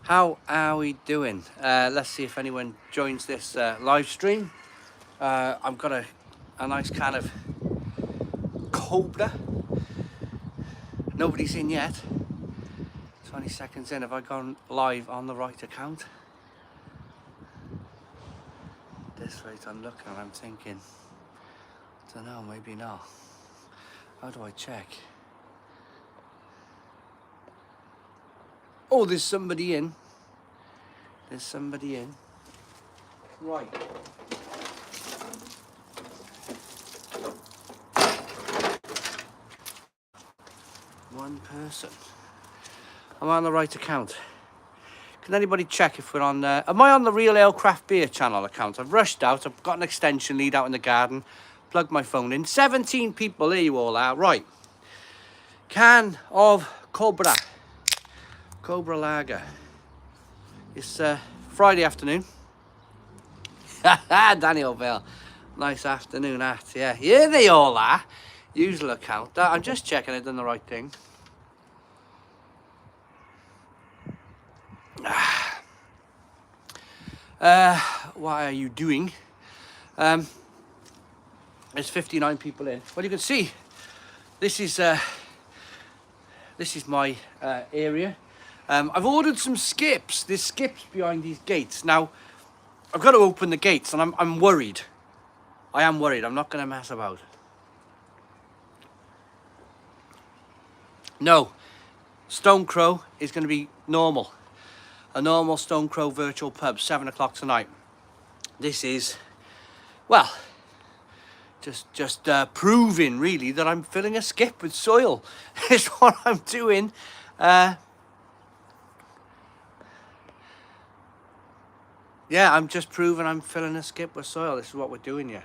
How are we doing? Let's see if anyone joins this live stream. I've got a nice kind of Cobra. Nobody's in yet. 20 seconds in. Have I gone live on the right account? This rate I'm looking and I'm thinking, I don't know, maybe not. How do I check? Oh, there's somebody in. There's somebody in. Right. One person. Am I on the right account? Can anybody check if we're on there? Am I on the Real Ale Craft Beer channel account? I've rushed out. I've got an extension lead out in the garden. Plugged my phone in. 17 people. There you all are. Right. Can of Cobra. Cobra Lager. It's Friday afternoon. Daniel Bell. Nice afternoon at. Yeah. Here they all are. Usual account. I'm just checking I've done the right thing. What are you doing? There's 59 people in. Well, you can see this is my area. I've ordered some skips. There's skips behind these gates. Now, I've got to open the gates, and I'm worried. I am worried. I'm not going to mess about. No, Stone Crow is going to be normal. A normal Stone Crow virtual pub, 7 o'clock tonight. This is, well, just proving really that I'm filling a skip with soil. Is what I'm doing. Yeah, I'm just proving I'm filling a skip with soil. This is what we're doing here.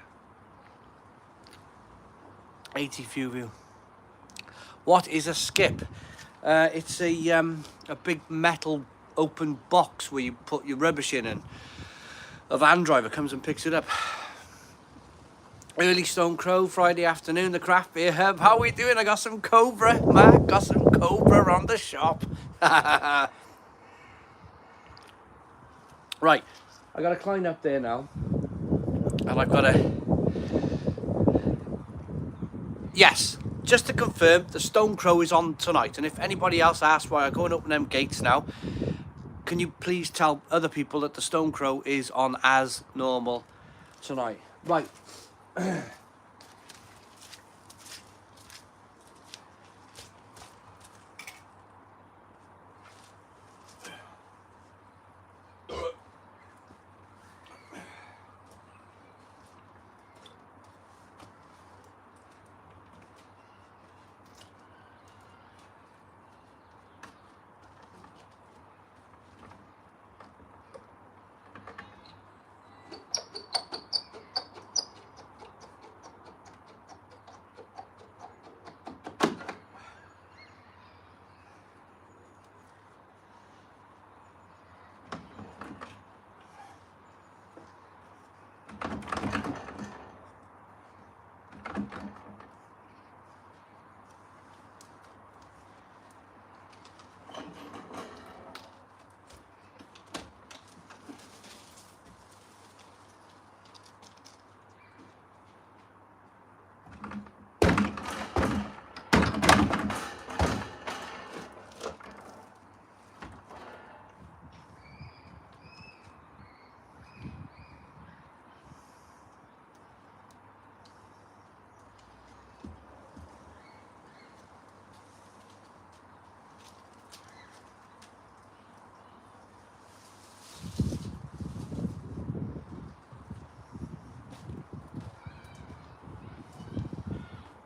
80 few of you. What is a skip? It's a big metal open box where you put your rubbish in, and a van driver comes and picks it up. Early Stone Crow, Friday afternoon, the craft beer hub. How are we doing? I got some Cobra, Matt. Got some Cobra on the shop. Right, I got to climb up there now, and I've got to. Yes, just to confirm, the Stone Crow is on tonight. And if anybody else asks why I go and open them gates now, can you please tell other people that the Stone Crow is on as normal tonight? Right.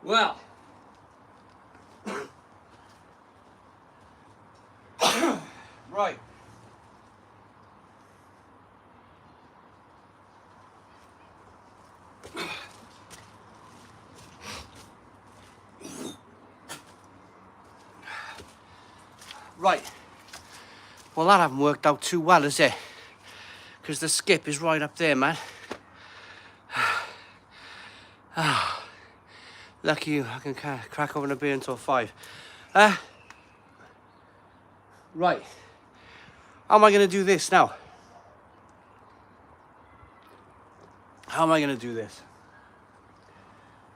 Well, right. Right. Well, that hasn't worked out too well, has it? Because the skip is right up there, man. Lucky you, I can crack open a beer until 5. Right. How am I going to do this now? How am I going to do this?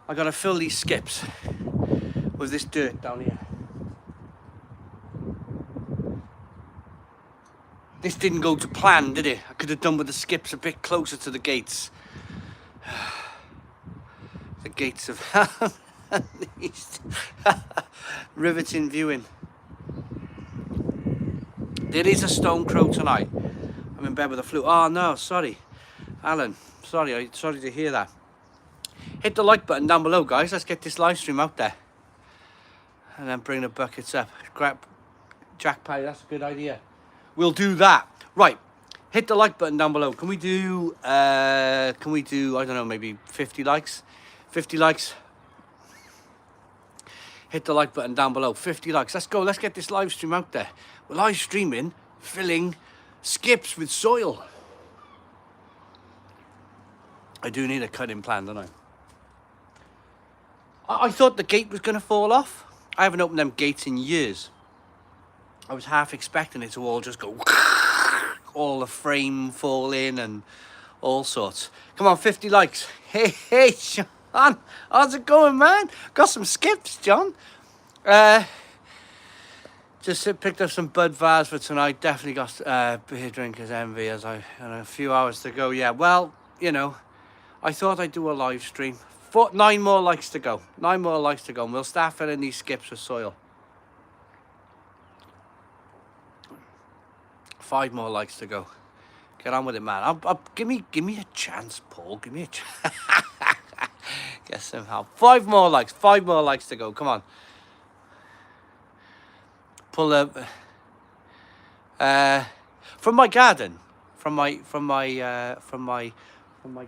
I got to fill these skips with this dirt down here. This didn't go to plan, did it? I could have done with the skips a bit closer to the gates. The gates of East. Riveting viewing. There is a stone crow tonight. I'm in bed with a flu. Oh no, sorry, Alan. Sorry to hear that. Hit the like button down below, guys. Let's get this live stream out there. And then bring the buckets up. Grab Jack Pie, that's a good idea. We'll do that. Right. Hit the like button down below. Can we do, I don't know, maybe 50 likes? 50 likes. Hit the like button down below. 50 likes. Let's go. Let's get this live stream out there. We're live streaming, filling skips with soil. I do need a cutting plan, don't I? I thought the gate was going to fall off. I haven't opened them gates in years. I was half expecting it to all just go, all the frame fall in and all sorts. Come on, 50 likes. Hey, John. How's it going, man? Got some skips, John. Just picked up some Bud Vars for tonight. Definitely got beer drinkers envy as and a few hours to go. Yeah, well, you know, I thought I'd do a live stream. 9 more likes to go. 9 more likes to go, and we'll start filling these skips with soil. 5 more likes to go. Get on with it, man. Give me a chance, Paul. Give me a chance. Get some help. 5 more likes. 5 more likes to go. Come on. Pull up. From my garden. From my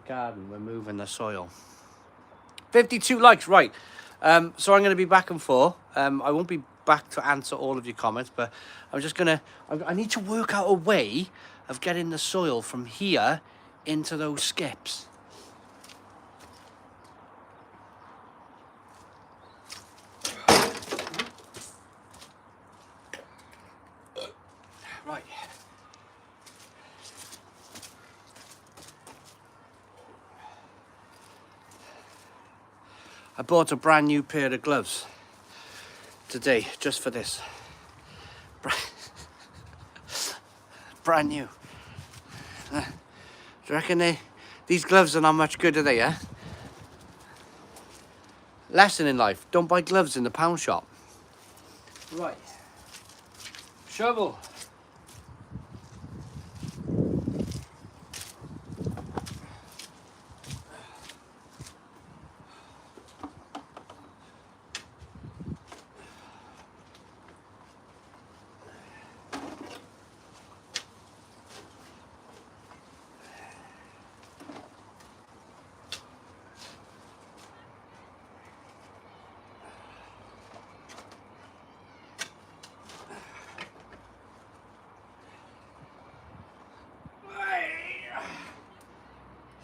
garden. We're moving the soil. 52 likes, right. So I'm going to be back and forth. I won't be back to answer all of your comments, but I'm just going to... I need to work out a way of getting the soil from here into those skips. Right. I bought a brand new pair of gloves today, just for this. Brand new. Do you reckon these gloves are not much good, are they, yeah? Lesson in life, don't buy gloves in the pound shop. Right. Shovel.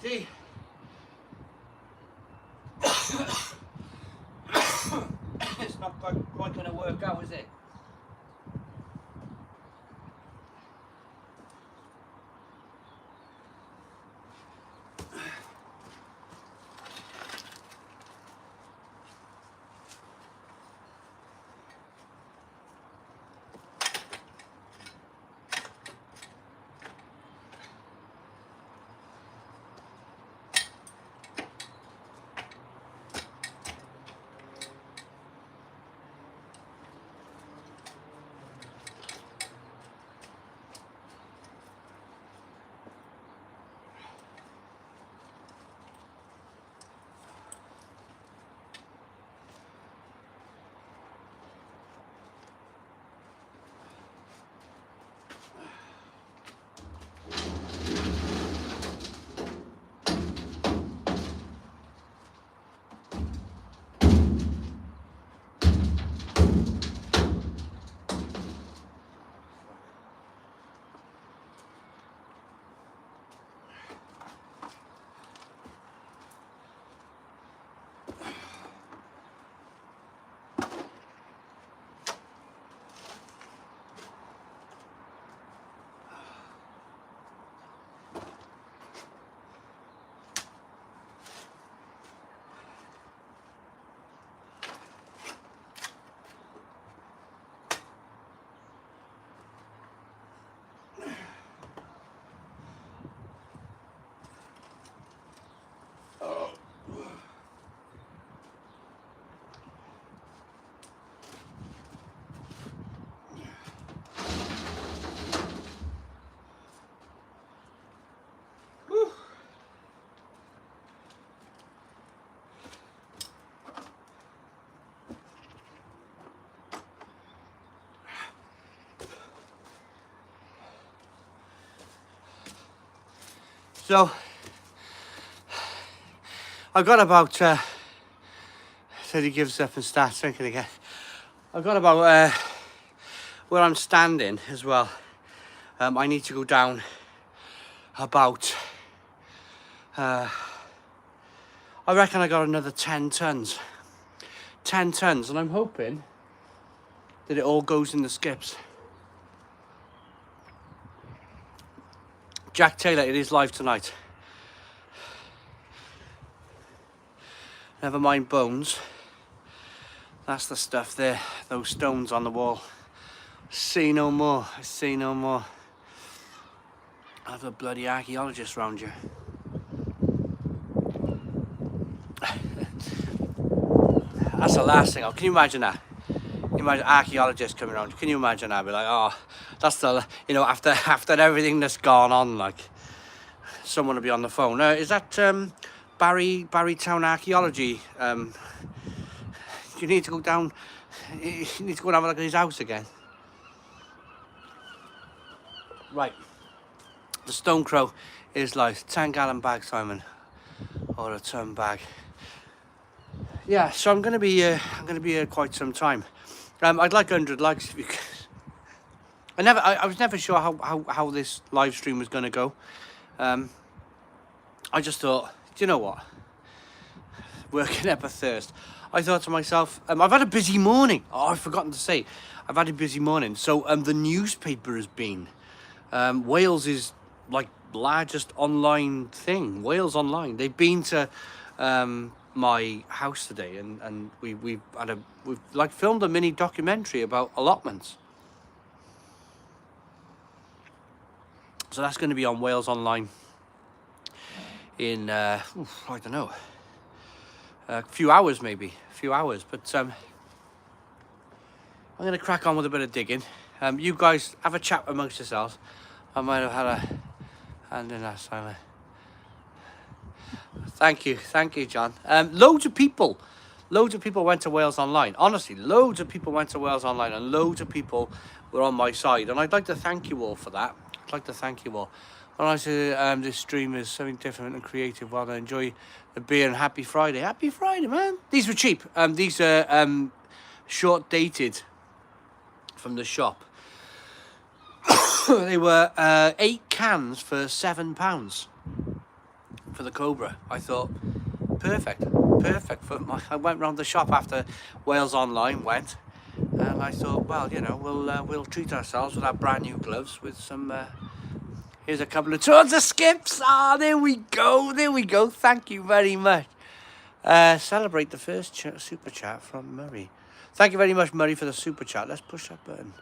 See? It's not quite going to work out, is it? So I've got about said he gives up and starts drinking again. I've got about where I'm standing as well. I need to go down about I reckon I got another 10 tons. 10 tons, and I'm hoping that it all goes in the skips. Jack Taylor, it is live tonight. Never mind bones. That's the stuff there, those stones on the wall. See no more, I see no more. I have a bloody archaeologist round you. That's the last thing. Can you imagine that? Can you imagine archaeologists coming around? Can you imagine that? Be like, oh, that's the, you know, after everything that's gone on, like, someone will be on the phone. Is that Barrytown Archaeology? You need to go down. You need to go and have a look at his house again. Right. The Stone Crow is like 10-gallon bag, Simon, or a ton bag. Yeah, so I'm gonna be here quite some time. I'd like 100 likes if you could. I was never sure how this live stream was gonna go. I just thought, do you know what? Working up a thirst. I thought to myself, I've had a busy morning. Oh, I've forgotten to say, I've had a busy morning. So the newspaper has been. Wales is like largest online thing. Wales Online. They've been to my house today, and we've like filmed a mini documentary about allotments. So that's going to be on Wales Online in I don't know, a few hours maybe, but I'm going to crack on with a bit of digging. You guys have a chat amongst yourselves. I might have had a hand in that, Simon. Thank you, John. Loads of people went to Wales Online. Honestly, loads of people went to Wales Online, and loads of people were on my side, and I'd like to thank you all for that. I'd like to thank you all. When I say this stream is something different and creative, while I enjoy the beer, and happy Friday. Happy Friday, man. These were cheap. These are short dated from the shop. They were 8 cans for £7 for the Cobra. I thought, perfect for my. I went round the shop after Wales Online went, and I thought, well, you know, we'll treat ourselves with our brand new gloves with some. Here's a couple of tons of skips. Ah, there we go. Thank you very much. Celebrate the first super chat from Murray. Thank you very much, Murray, for the super chat. Let's push that button.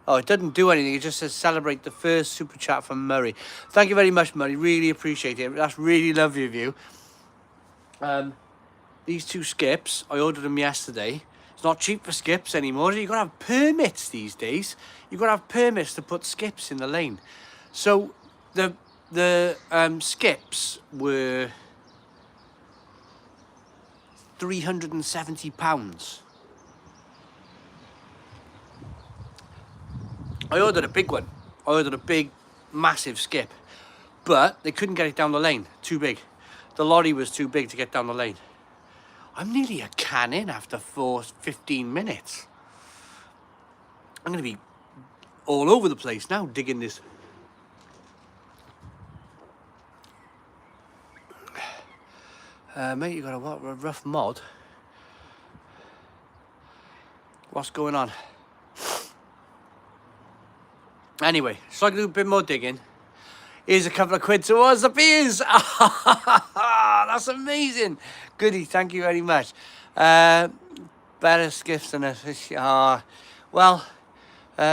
Oh, it doesn't do anything. It just says celebrate the first super chat from Murray. Thank you very much, Murray. Really appreciate it. That's really lovely of you. These 2 skips, I ordered them yesterday. It's not cheap for skips anymore. You've got to have permits these days. You've got to have permits to put skips in the lane. So the skips were £370. I ordered a big one. I ordered a big, massive skip. But they couldn't get it down the lane. Too big. The lorry was too big to get down the lane. I'm nearly a can in after 15 minutes. I'm going to be all over the place now digging this. Mate, you got a rough mod. What's going on? Anyway, so I can do a bit more digging. Here's a couple of quid towards the beers. That's amazing. Goody, thank you very much. Better skiffs than a fish. Well,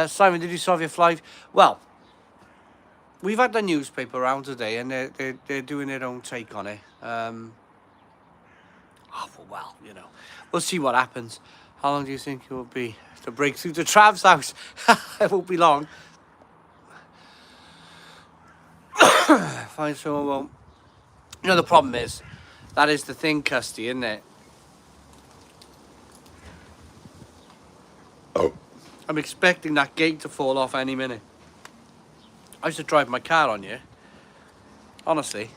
Simon, did you solve your fly? Well, we've had the newspaper around today, and they're doing their own take on it. Well, you know, we'll see what happens. How long do you think it will be to break through to Trav's house? It won't be long. Find someone won't. You know, the problem is, that is the thing, Custy, isn't it? Oh. I'm expecting that gate to fall off any minute. I used to drive my car on here. Honestly.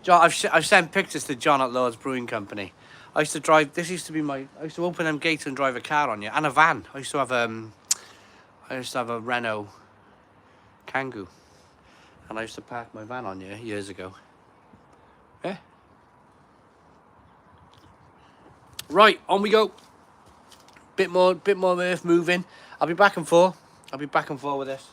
John, I've sent pictures to John at Lord's Brewing Company. I used to drive, this used to be I used to open them gates and drive a car on you, and a van. I used to have a Renault Kangoo, and I used to park my van on you years ago. Yeah. Right, on we go. Bit more earth moving. I'll be back and forth. With this.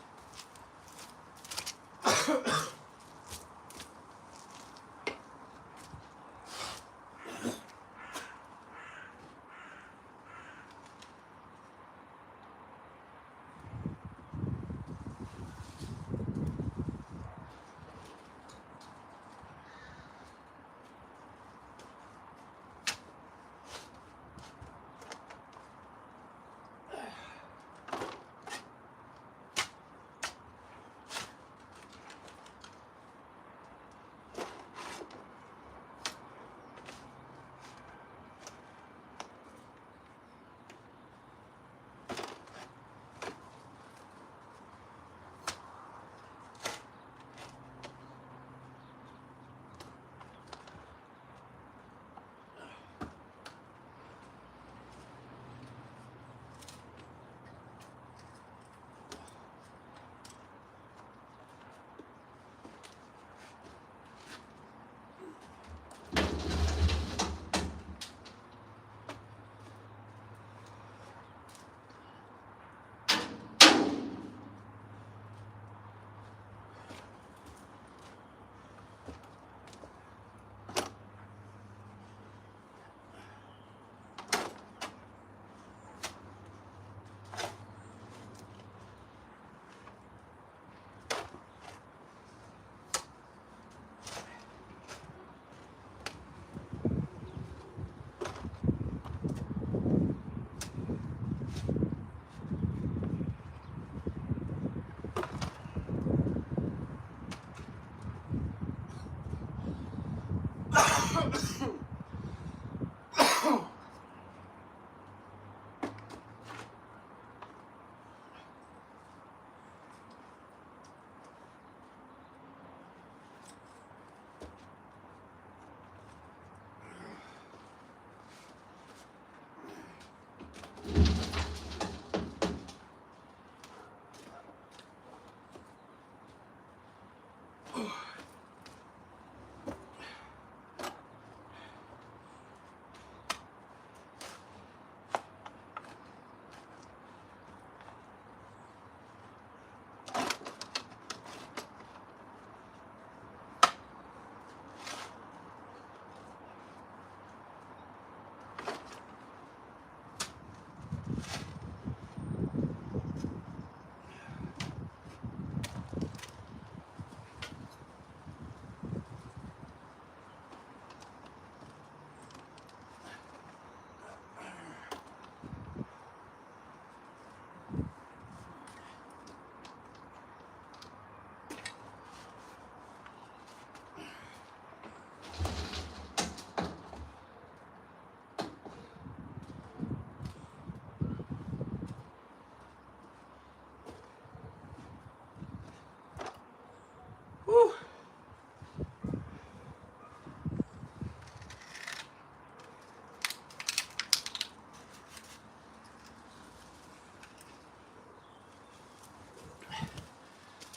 Woo.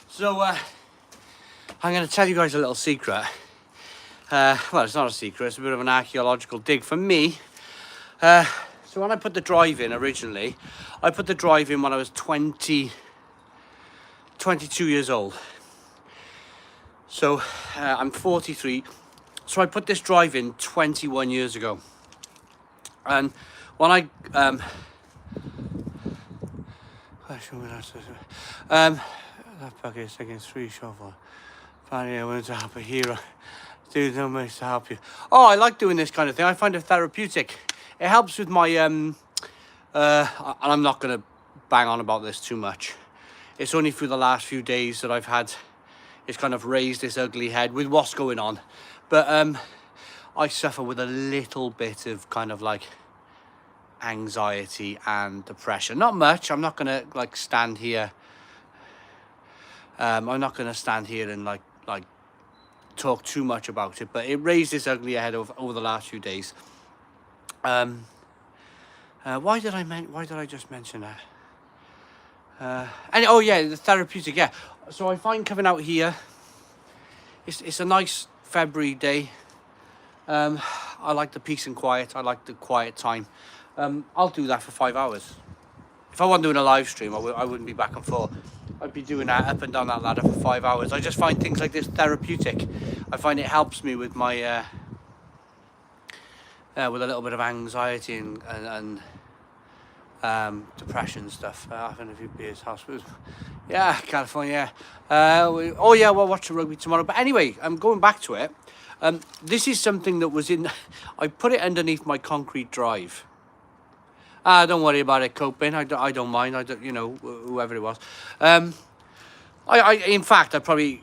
So, I'm going to tell you guys a little secret. Well, it's not a secret, it's a bit of an archaeological dig for me. So when I put the drive in originally, I put the drive in when I was 22 years old. So I'm 43. So I put this drive in 21 years ago. And when I that packet is taking 3 shovel. Finally, I wanted to help a hero. Do no ways to help you. Oh, I like doing this kind of thing. I find it therapeutic. It helps with my and I'm not gonna bang on about this too much. It's only through the last few days that I've had it's kind of raised this ugly head with what's going on. But I suffer with a little bit of kind of like anxiety and depression. Not much. I'm not gonna like stand here. I'm not gonna stand here and like talk too much about it, but it raised its ugly head over the last few days. Why did I just mention that? And oh yeah, the therapeutic. Yeah, so I find coming out here, it's a nice February day. I like the peace and quiet. I like the quiet time. I'll do that for 5 hours. If I wasn't doing a live stream, I wouldn't be back and forth. I'd be doing that up and down that ladder for 5 hours. I just find things like this therapeutic. I find it helps me with my with a little bit of anxiety and depression stuff. Having a few beers, hospitals. Yeah, California. Oh yeah, we'll watch the rugby tomorrow. But anyway, I'm going back to it. This is something that was in. I put it underneath my concrete drive. Don't worry about it, coping. I don't mind. I don't, you know, whoever it was. In fact, I probably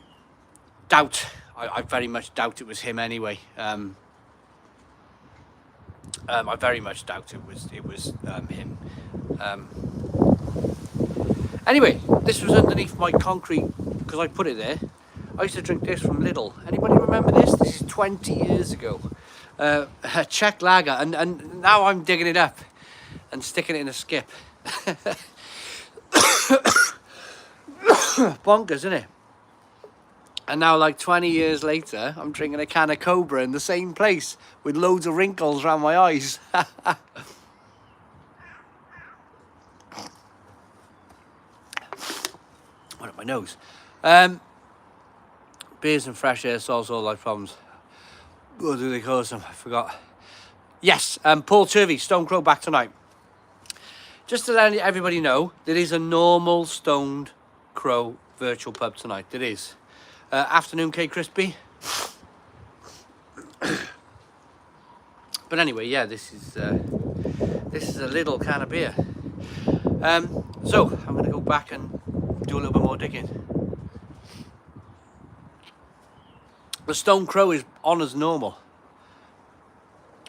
doubt. I very much doubt it was him anyway. I very much doubt it was him. Anyway, this was underneath my concrete because I put it there. I used to drink this from Lidl. Anybody remember this? This is 20 years ago. A Czech lager, and now I'm digging it up and sticking it in a skip. Bonkers, isn't it? And now, like 20 years later, I'm drinking a can of Cobra in the same place with loads of wrinkles around my eyes. One up my nose. Beers and fresh air solves all life problems. What do they call them? I forgot. Yes, Paul Turvey, Stone Crow back tonight. Just to let everybody know, there is a normal Stone Crow virtual pub tonight. There is. Afternoon, K Crispy. But anyway, yeah, this is a little can of beer. So I'm going to go back and do a little bit more digging. The Stone Crow is on as normal.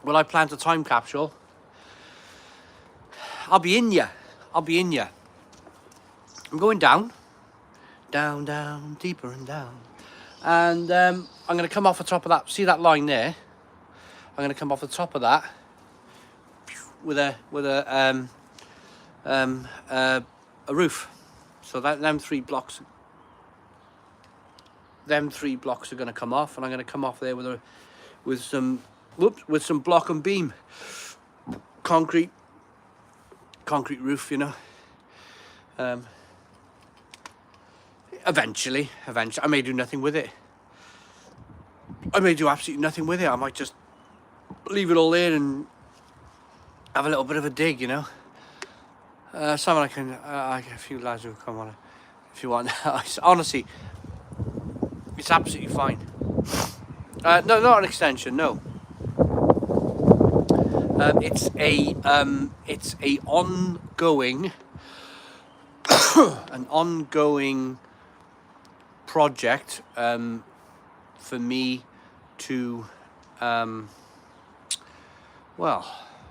Will I plant a time capsule? I'll be in ya. I'm going down, deeper and down. And I'm going to come off the top of that. See that line there? I'm going to come off the top of that with a roof. So that them three blocks are going to come off, and I'm going to come off there with some block and beam, concrete roof, you know. Eventually, I may do nothing with it. I may do absolutely nothing with it. I might just leave it all there and have a little bit of a dig, you know. Someone I can, a few lads who come on if you want. Honestly, it's absolutely fine. No, not an extension. No. It's a ongoing, an ongoing project for me to, well,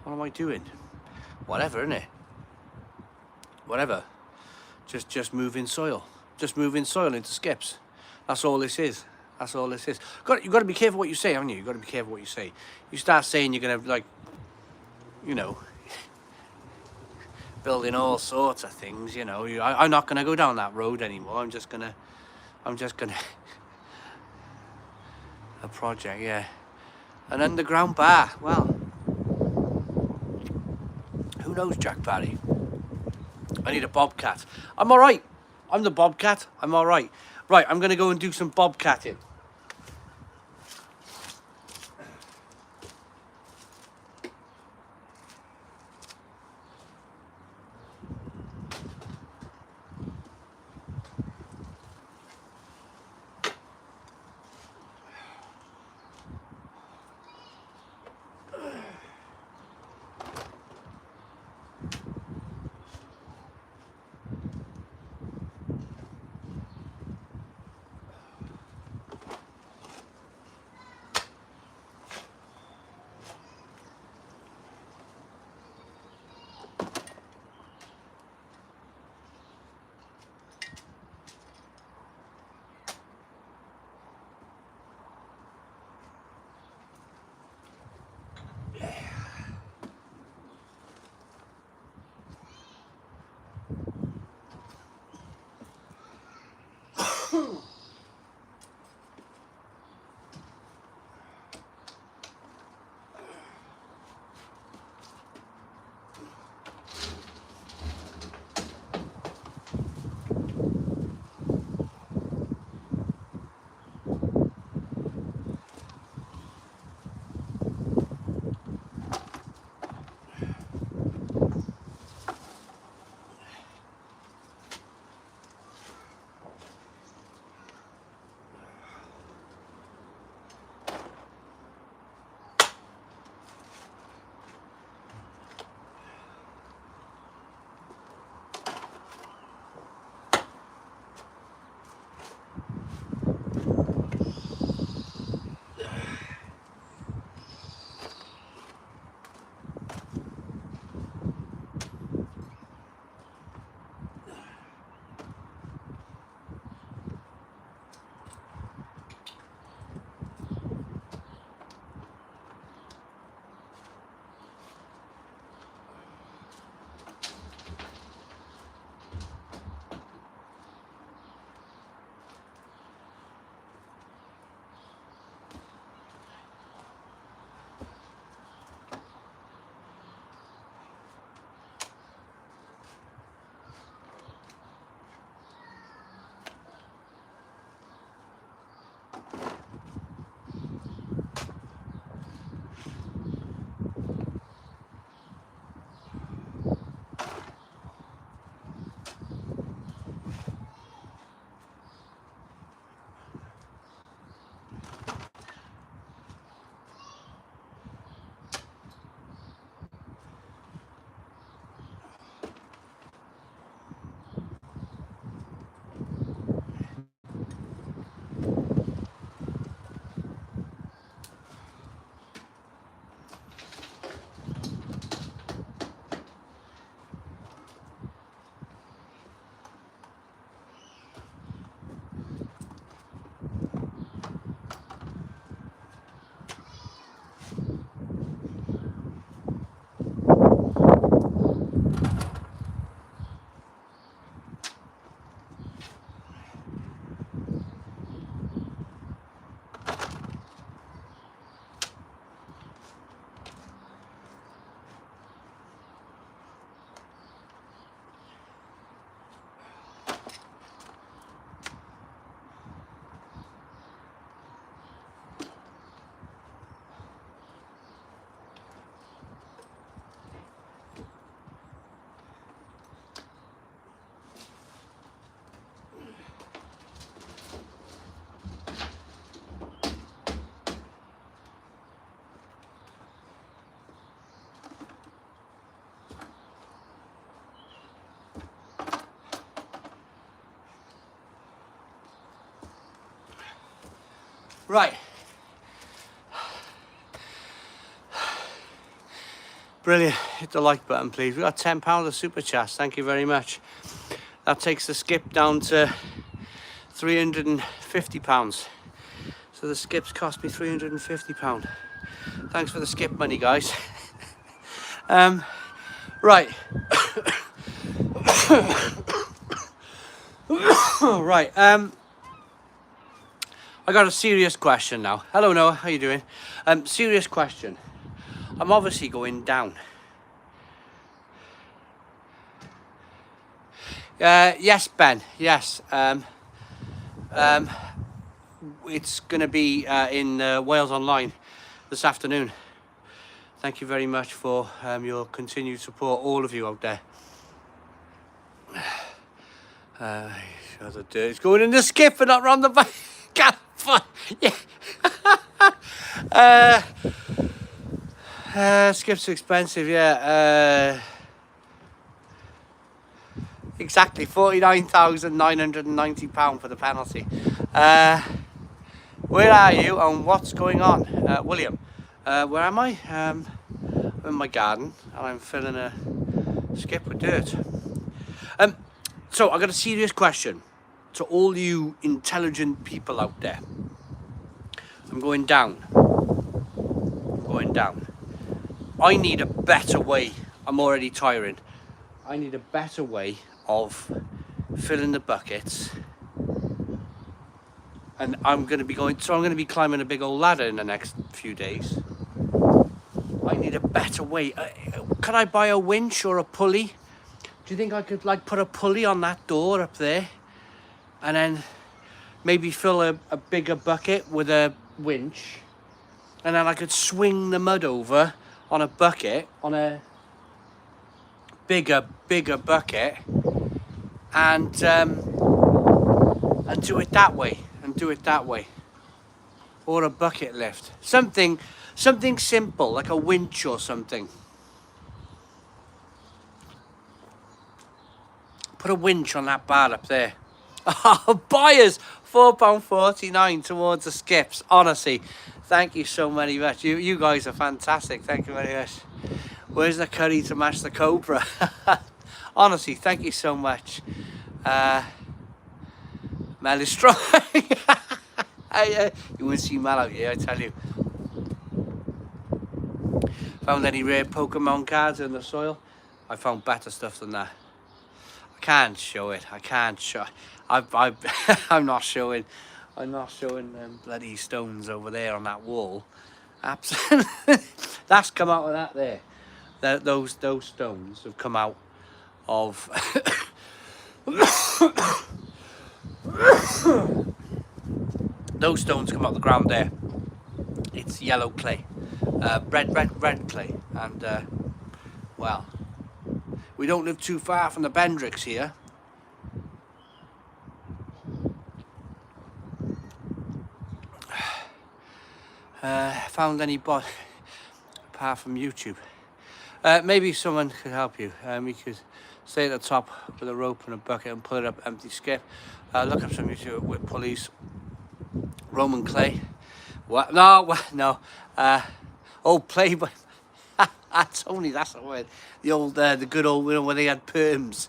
what am I doing? Whatever, innit? Whatever. Just moving soil. Just moving soil into skips. That's all this is. That's all this is. You've got to be careful what you say, haven't you? You've got to be careful what you say. You start saying you're going to, like, you know, building all sorts of things, you know. I'm not going to go down that road anymore. I'm just going to, a project, yeah. An underground bar. Well, who knows, Jack Barry? I need a bobcat. I'm all right. I'm the bobcat. I'm all right. Right, I'm going to go and do some bobcatting. Right. Brilliant. Hit the like button, please. We got £10 of super chats. Thank you very much. That takes the skip down to £350. So the skips cost me £350. Thanks for the skip money, guys. Right. Right. I got a serious question now. Hello, Noah. How you doing? Serious question. I'm obviously going down. Yes, Ben. Yes. It's going to be in Wales Online this afternoon. Thank you very much for your continued support, all of you out there. The dirt's going in the skip and not round the back. Yeah. Skip's expensive, yeah. Exactly, £49,990 for the penalty. Where are you and what's going on? William, where am I? I'm in my garden and I'm filling a skip with dirt. So I got a serious question to all you intelligent people out there. I'm going down. I need a better way. I'm already tiring. I need a better way of filling the buckets And I'm going to be climbing a big old ladder in the next few days. I need a better way. Can I buy a winch or a pulley? Do you think I could like put a pulley on that door up there, and then maybe fill a bigger bucket with a winch, and then I could swing the mud over on a bucket, on a bigger bucket, and do it that way, or a bucket lift, something simple like a winch or something. Put a winch on that bar up there. Oh, buyers, £4.49 towards the skips. Honestly, thank you so very much. You guys are fantastic. Thank you very much. Where's the curry to match the cobra? Honestly, thank you so much. Mel is strong. You wouldn't see Mel out here, I tell you. Found any rare Pokemon cards in the soil? I found better stuff than that. I can't show it. I'm not showing them bloody stones over there on that wall. Absolutely. That's come out of that there. Those stones have come out of those stones come out of the ground there. It's yellow clay, red clay, and well, we don't live too far from the Bendricks here. Found any bot apart from YouTube? Maybe someone could help you. You could stay at the top with a rope and a bucket and pull it up empty skip. Look up some YouTube with pulleys. Roman clay. What? No. Oh, play by. That's the word. The good old, where they had perms.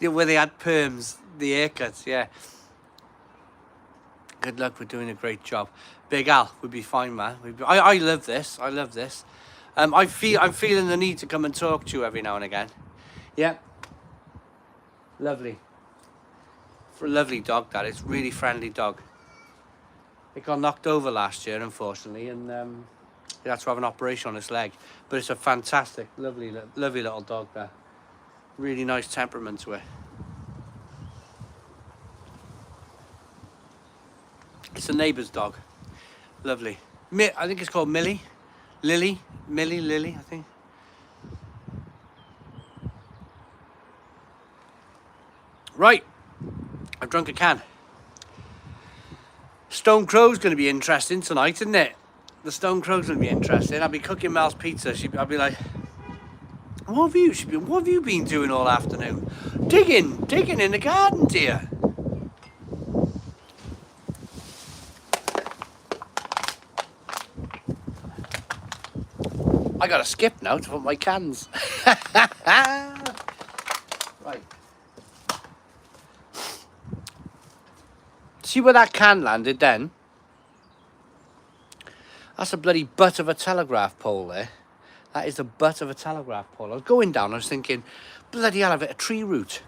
Yeah, where they had perms, the haircuts. Yeah. Good luck with doing a great job. Big Al would be fine, man. I love this. I'm feeling the need to come and talk to you every now and again. Yeah. Lovely. For a lovely dog, that. It's really friendly dog. It got knocked over last year, unfortunately, and it had to have an operation on its leg. But it's a fantastic, lovely little dog there. Really nice temperament to it. It's a neighbour's dog. Lovely. I think it's called Millie. Lily, I think. Right. I've drunk a can. Stone Crow's going to be interesting tonight, isn't it? The Stone Crow's going to be interesting. I'll be cooking Mel's pizza. I'll be like, what have you been doing all afternoon? Digging in the garden, dear. I got to skip now to put my cans. Right. See where that can landed then? That's a bloody butt of a telegraph pole there. That is the butt of a telegraph pole. I was going down, I was thinking, bloody hell, I've hit a tree root.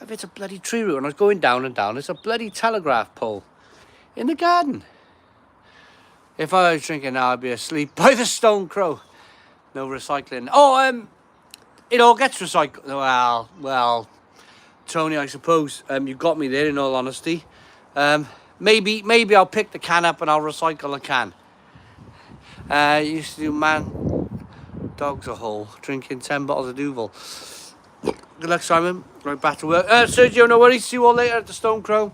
I've hit a bloody tree root, and I was going down and down. It's a bloody telegraph pole in the garden. If I was drinking now, I'd be asleep by the Stone Crow. No recycling. Oh, it all gets recycled. Well, Tony, I suppose you got me there. In all honesty, maybe I'll pick the can up and I'll recycle the can. Used to do dogs a hole, drinking 10 bottles of Duvel. Good luck, Simon. Right back to work. Sergio, no worries. See you all later at the Stone Crow.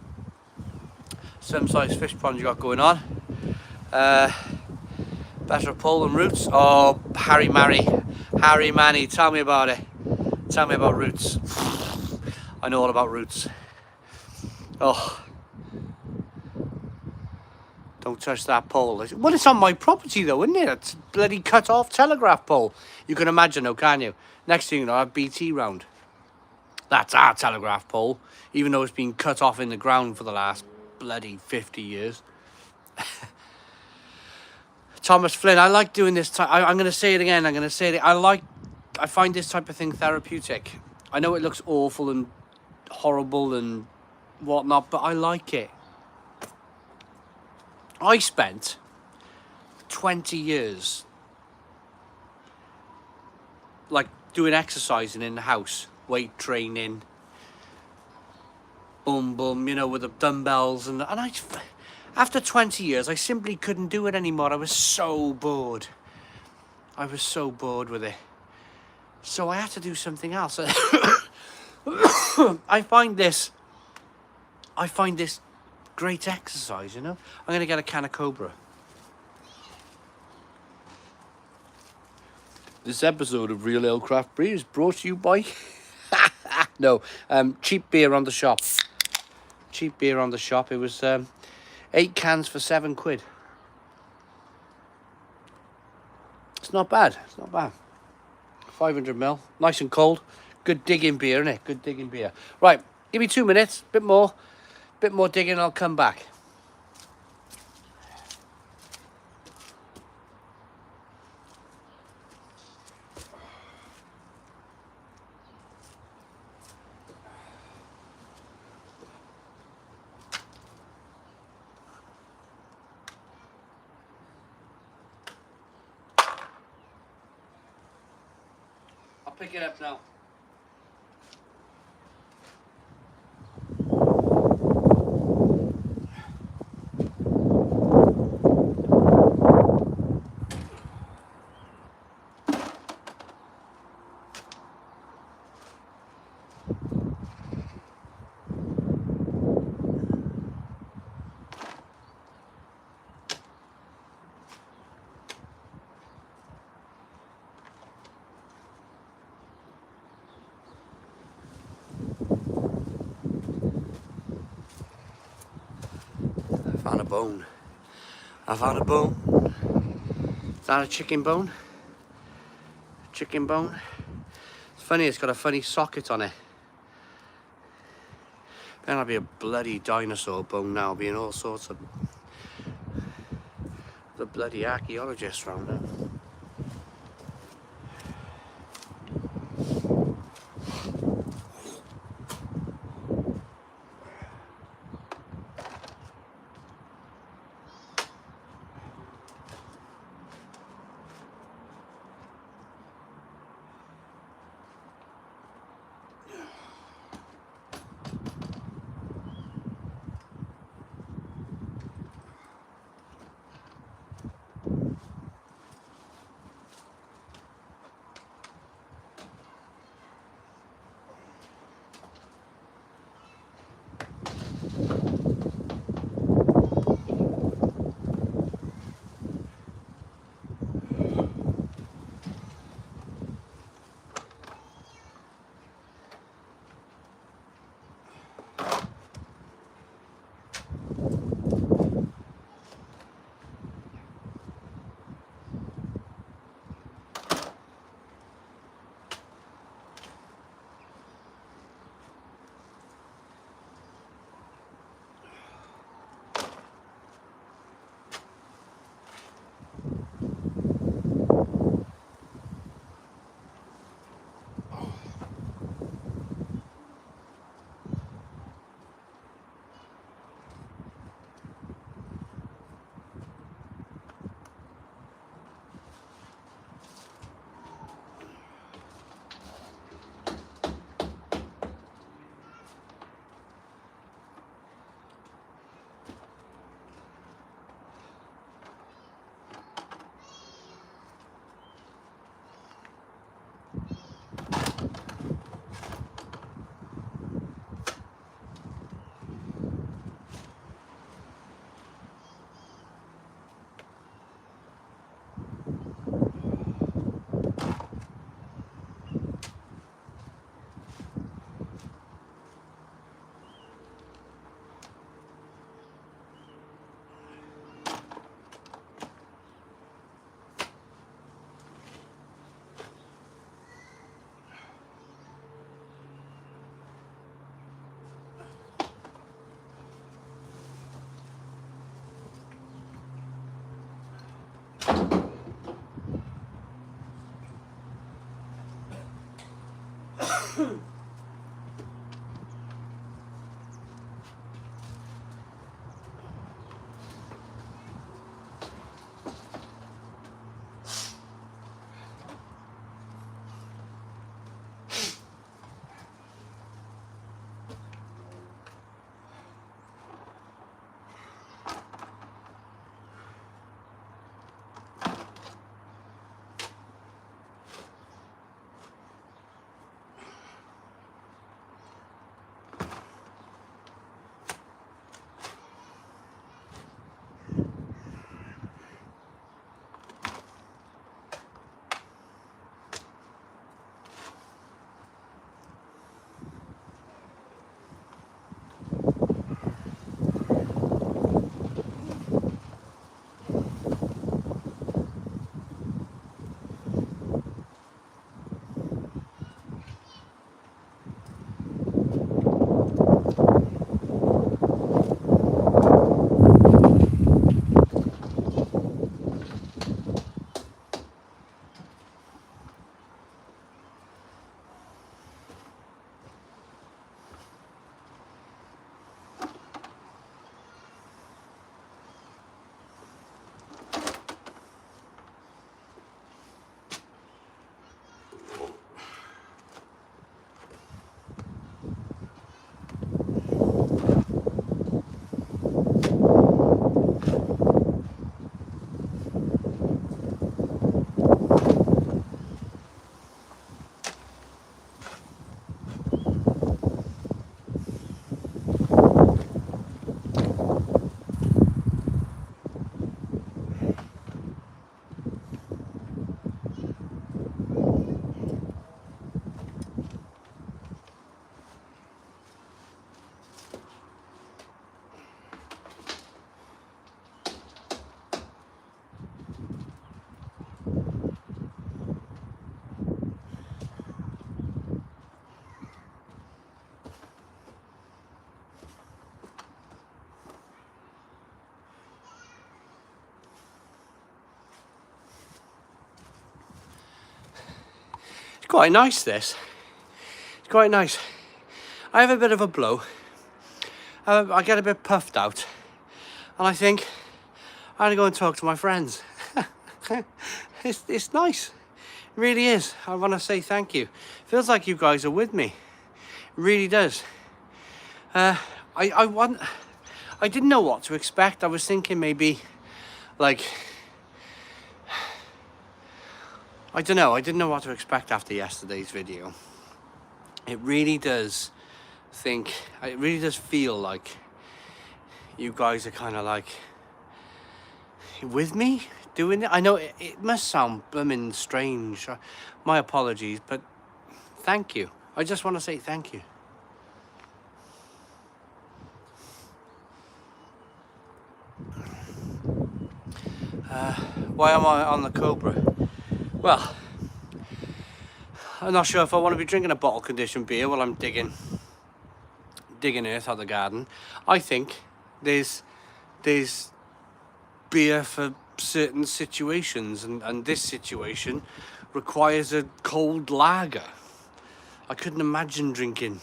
Some size fish pond you got going on. Better pole than roots. Oh, Harry Manny, tell me about it. Tell me about roots. I know all about roots. Oh, don't touch that pole. Well, it's on my property though, isn't it? It's a bloody cut off telegraph pole. You can imagine though, can you? Next thing you know, I have BT round. That's our telegraph pole, even though it's been cut off in the ground for the last bloody 50 years. Thomas Flynn, I like doing this. I'm going to say it again. I find this type of thing therapeutic. I know it looks awful and horrible and whatnot, but I like it. I spent 20 years like doing exercising in the house, weight training, boom boom, you know, with the dumbbells, and I, after 20 years, I simply couldn't do it anymore. I was so bored. I was so bored with it. So I had to do something else. I find this great exercise, you know. I'm gonna get a can of Cobra. This episode of Real Ale Craft Beer is brought to you by no, cheap beer on the shop. Cheap beer on the shop. It was 8 cans for £7. It's not bad. It's not bad. 500ml, nice and cold. Good digging beer, isn't it? Good digging beer. Right, give me 2 minutes. Bit more digging. I'll come back. I'll pick it up now. I found a bone. I found a bone. Is that a chicken bone? Chicken bone. It's funny, it's got a funny socket on it. Then I'll be a bloody dinosaur bone now, being all sorts of the bloody archaeologists round there. quite nice, this. It's quite nice. I have a bit of a blow. I get a bit puffed out. And I think I'm going to go and talk to my friends. It's nice. It really is. I want to say thank you. Feels like you guys are with me. It really does. I didn't know what to expect. I was thinking maybe, like, I don't know. I didn't know what to expect after yesterday's video. It really does feel like you guys are kind of like with me doing it. I know it must sound blooming strange. My apologies, but thank you. I just want to say thank you. Why am I on the Cobra? Well, I'm not sure if I want to be drinking a bottle conditioned beer while I'm digging earth out of the garden. I think there's beer for certain situations, and this situation requires a cold lager. I couldn't imagine drinking.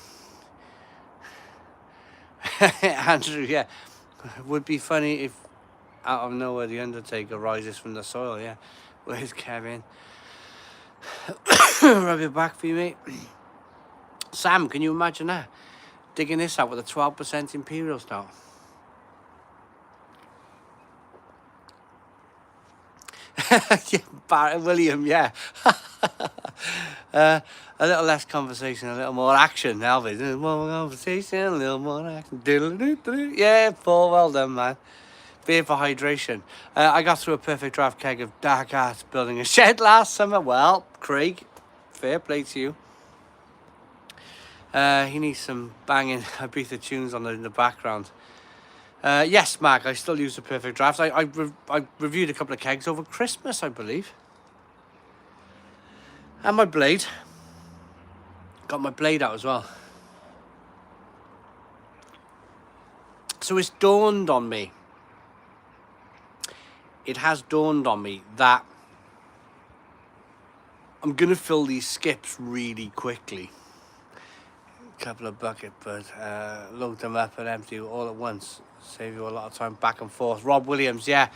Andrew, yeah, it would be funny if out of nowhere the Undertaker rises from the soil. Yeah, where's Kevin? Rub your back for you, mate. Sam, can you imagine that? Digging this out with a 12% Imperial Stout. Yeah, Barrett William, yeah. A little less conversation, a little more action, Elvis. A little more conversation, a little more action. Yeah, Paul, well done, man. Beer for hydration. I got through a perfect draft keg of Dark Arts building a shed last summer. Well, Craig, fair play to you. He needs some banging Ibiza tunes on in the background. Yes, Mark, I still use the perfect draft. I reviewed a couple of kegs over Christmas, I believe. And my blade. Got my blade out as well. So it's dawned on me. It has dawned on me that I'm going to fill these skips really quickly. A couple of bucket, but load them up and empty all at once. Save you a lot of time back and forth. Rob Williams, yeah.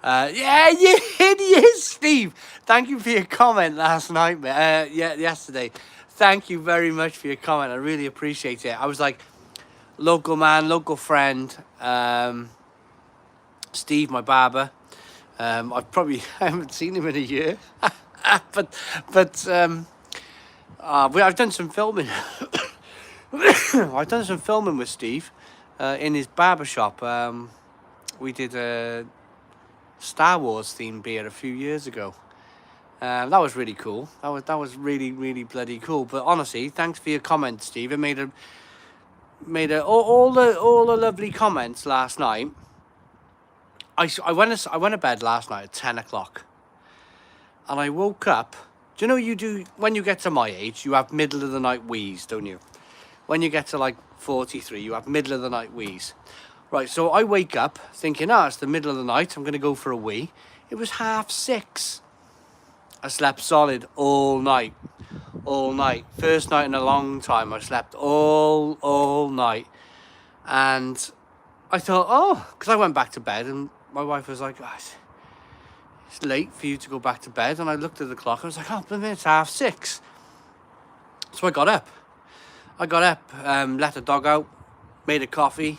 Yeah, it is, Steve. Thank you for your comment last night, yesterday. Thank you very much for your comment. I really appreciate it. I was like, local man, local friend. Steve, my barber. I haven't seen him in a year. but I've done some filming. I've done some filming with Steve in his barbershop. We did a Star Wars themed beer a few years ago. That was really cool. That was really, really bloody cool. But honestly, thanks for your comment, Steve. It made all the lovely comments last night. I went to bed last night at 10 o'clock. And I woke up. Do you know when you get to my age, you have middle of the night wheeze, don't you? When you get to like 43, you have middle of the night wheeze. Right, so I wake up thinking, it's the middle of the night, I'm going to go for a wee. It was 6:30. I slept solid all night. All night. First night in a long time, I slept all night. And I thought, because I went back to bed and my wife was like, it's late for you to go back to bed. And I looked at the clock and I was like, it's 6:30. So I got up. Let the dog out, made a coffee.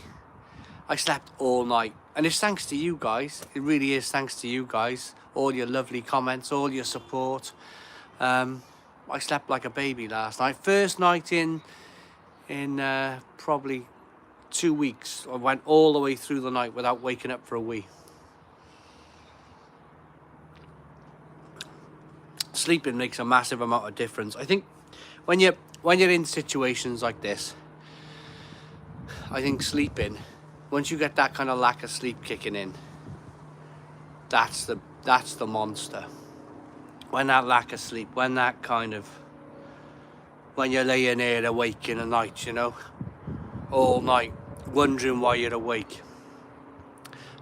I slept all night. And it's thanks to you guys. It really is thanks to you guys. All your lovely comments, all your support. I slept like a baby last night. First night in probably 2 weeks. I went all the way through the night without waking up for a wee. Sleeping makes a massive amount of difference. I think when you're in situations like this, I think sleeping, once you get that kind of lack of sleep kicking in, that's the monster. When that lack of sleep, when you're laying there awake in the night, all night, wondering why you're awake.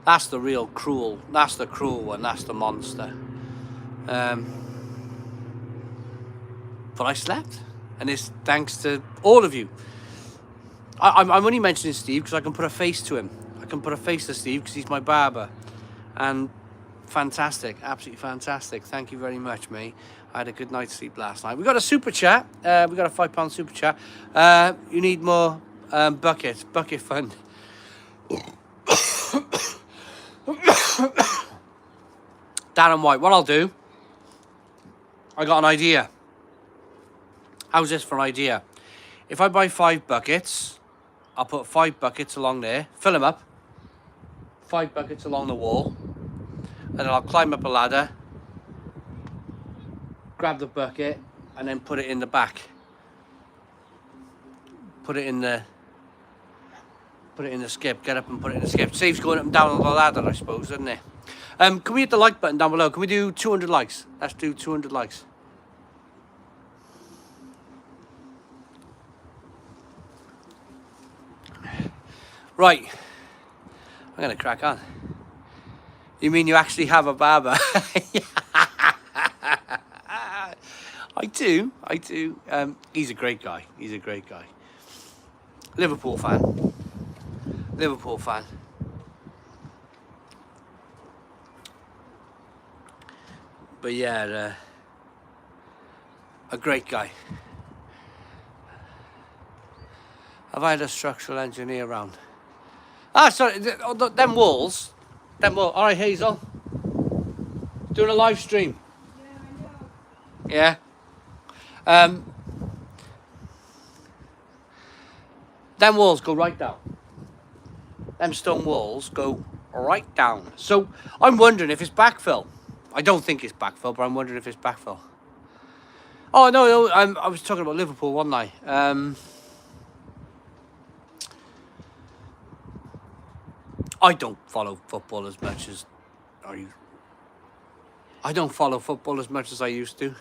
That's the cruel one, that's the monster. but I slept. And it's thanks to all of you. I'm only mentioning Steve because I can put a face to him. I can put a face to Steve because he's my barber. And fantastic, absolutely fantastic. Thank you very much, mate. I had a good night's sleep last night. We got a super chat. We got a £5 super chat. You need more bucket fund. Darren White, what I'll do, I got an idea. How's this for an idea? If I buy 5 buckets, I'll put 5 buckets along there, fill them up, 5 buckets along the wall, and then I'll climb up a ladder, grab the bucket, and then put it in the back. Put it in the skip, get up and put it in the skip. Saves going up and down on the ladder, I suppose, doesn't it? Can we hit the like button down below? Can we do 200 likes? Let's do 200 likes. Right. I'm going to crack on. You mean you actually have a barber? I do. He's a great guy. Liverpool fan. But yeah, a great guy. Have I had a structural engineer around? Ah, sorry, them walls. All right, Hazel. Doing a live stream. Yeah, I know. Yeah. Them walls go right down. Them stone walls go right down. So I'm wondering if it's backfill. I don't think it's backfill, but I'm wondering if it's backfill. Oh no, I was talking about Liverpool, wasn't I? I don't follow football as much as I don't follow football as much as I used to.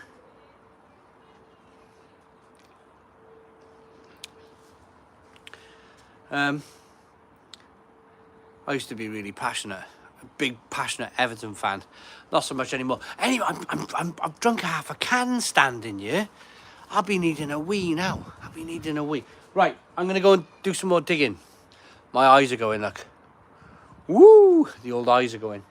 I used to be really passionate, a big passionate Everton fan. Not so much anymore. Anyway, I've drunk half a can standing here. I'll be needing a wee now. Right, I'm gonna go and do some more digging. My eyes are going, look. Woo! The old eyes are going.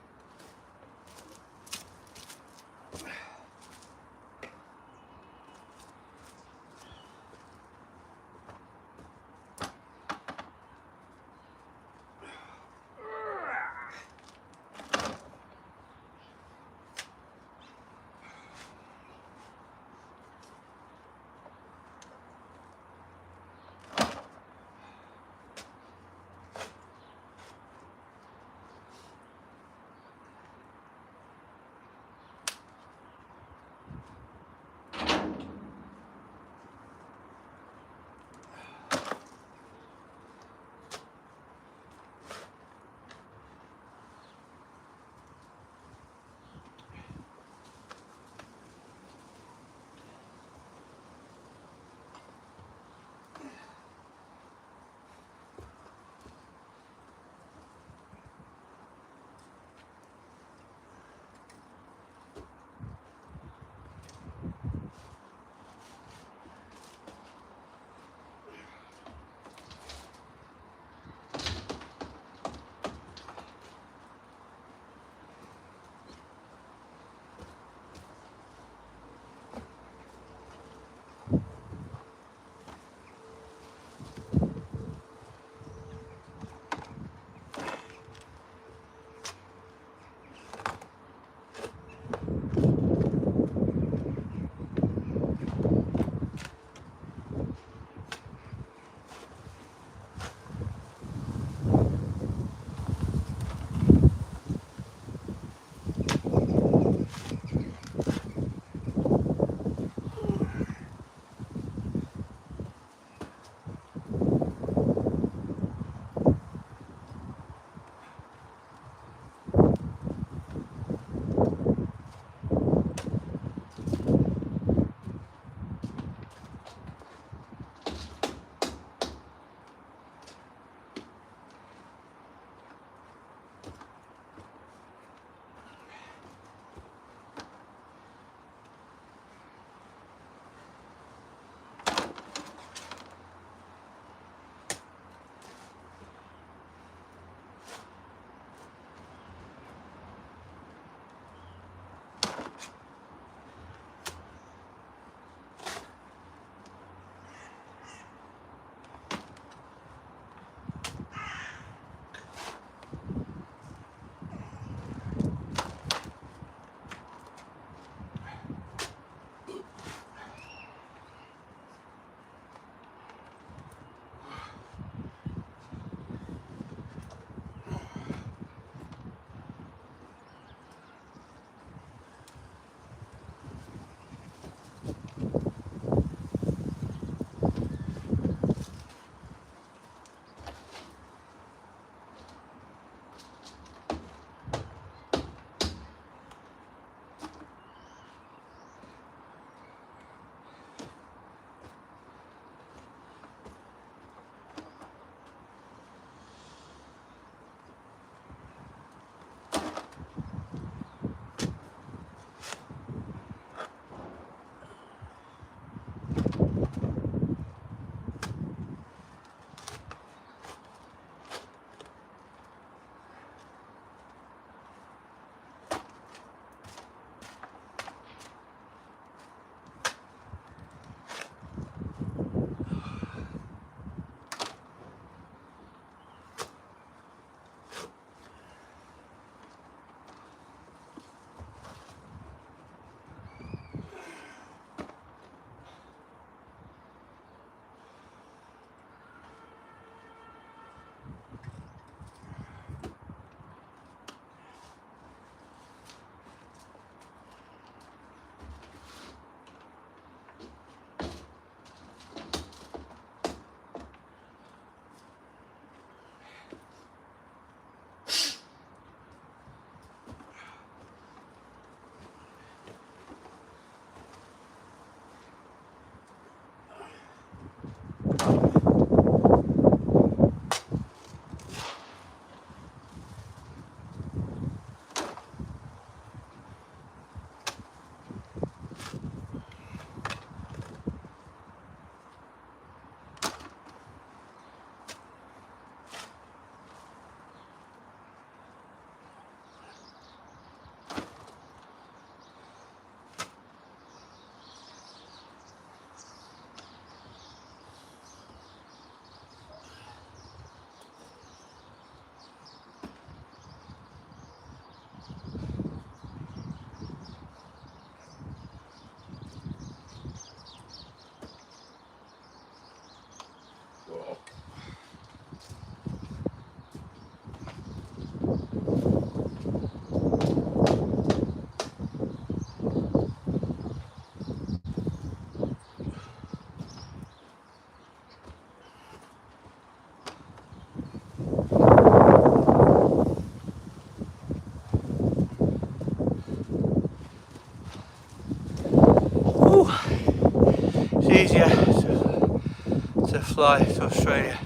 fly to Australia.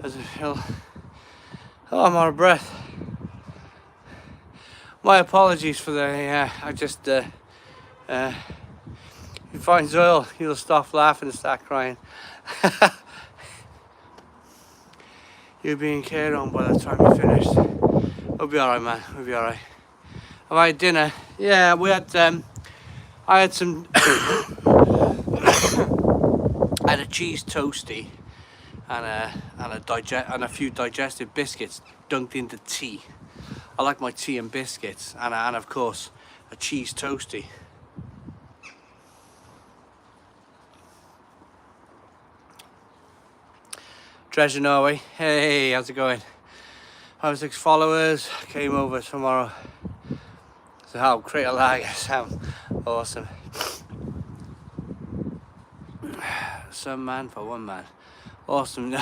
As a hill. Oh, I'm out of breath. My apologies for the, I just, if he finds oil, he'll stop laughing and start crying. You're being cared on by the time you're finished. We'll be alright, man, we'll be alright. Have I had dinner? Yeah, we had, I had some, I had a cheese toastie and a few digestive biscuits dunked into tea. I like my tea and biscuits, and of course a cheese toastie. Treasure Norway, hey, how's it going? 6 followers, came over tomorrow. So how create a lag, sound awesome. Some man for one man, awesome.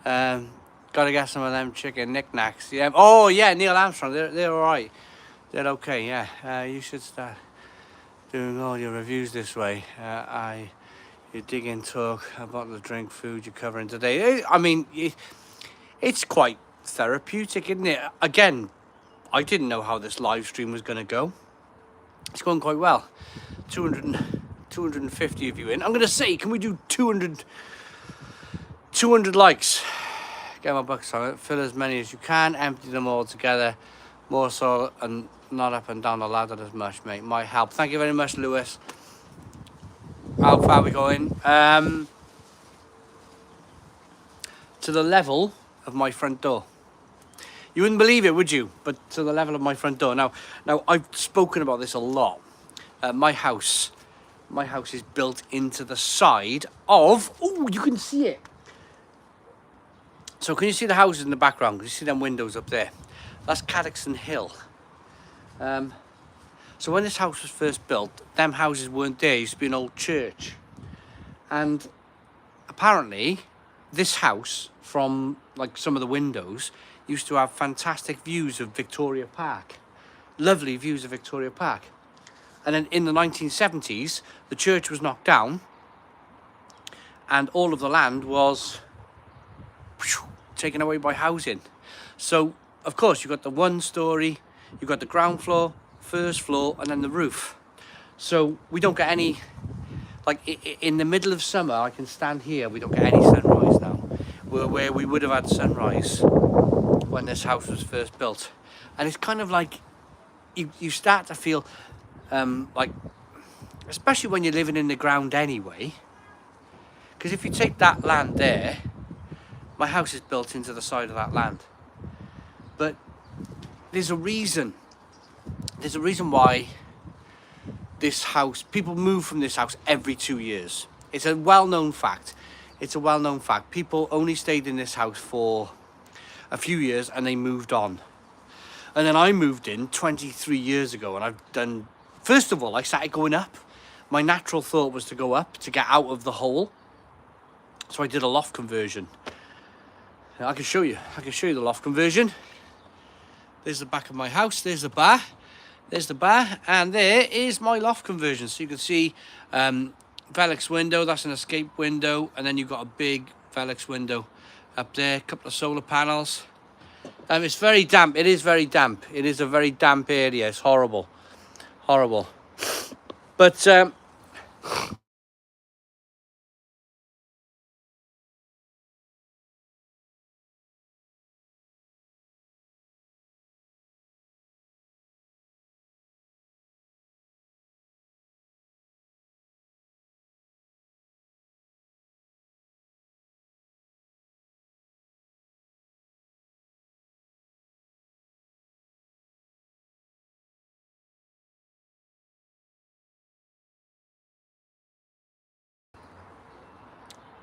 Gotta get some of them chicken knickknacks. Yeah. Oh yeah, Neil Armstrong. They're all right. They're okay. Yeah. You should start doing all your reviews this way. You dig in, talk about the drink, food you're covering today. I mean, it's quite therapeutic, isn't it? Again, I didn't know how this live stream was going to go. It's going quite well. 250 of you in. I'm going to say, can we do 200 likes? Get my bucks on it. Fill as many as you can. Empty them all together. More so, and not up and down the ladder as much, mate. Might help. Thank you very much, Lewis. How far are we going? To the level of my front door. You wouldn't believe it, would you? But to the level of my front door. Now I've spoken about this a lot. My house is built into the side of. Oh, you can see it. So can you see the houses in the background? Can you see them windows up there? That's Cadoxon Hill. So when this house was first built, them houses weren't there. It used to be an old church. And apparently, this house, from like some of the windows, used to have fantastic views of Victoria Park. Lovely views of Victoria Park. And then in the 1970s, the church was knocked down and all of the land was taken away by housing. So, of course, you've got the 1 story, you've got the ground floor, first floor, and then the roof. So we don't get any, like in the middle of summer, I can stand here, we don't get any sunrise now. Where we would have had sunrise when this house was first built. And it's kind of like, you start to feel, like, especially when you're living in the ground anyway, because if you take that land there, my house is built into the side of that land. But there's a reason why this house, people move from this house every 2 years. It's a well-known fact. It's a well-known fact. People only stayed in this house for a few years and they moved on. And then I moved in 23 years ago and I've done, first of all, I started going up. My natural thought was to go up to get out of the hole. So I did a loft conversion. I can show you the loft conversion. There's the back of my house, there's the bar. There's the bar, and there is my loft conversion. So you can see Velux window, that's an escape window, and then you've got a big Velux window up there, a couple of solar panels. It's very damp, it is very damp. It is a very damp area, it's horrible. Horrible. But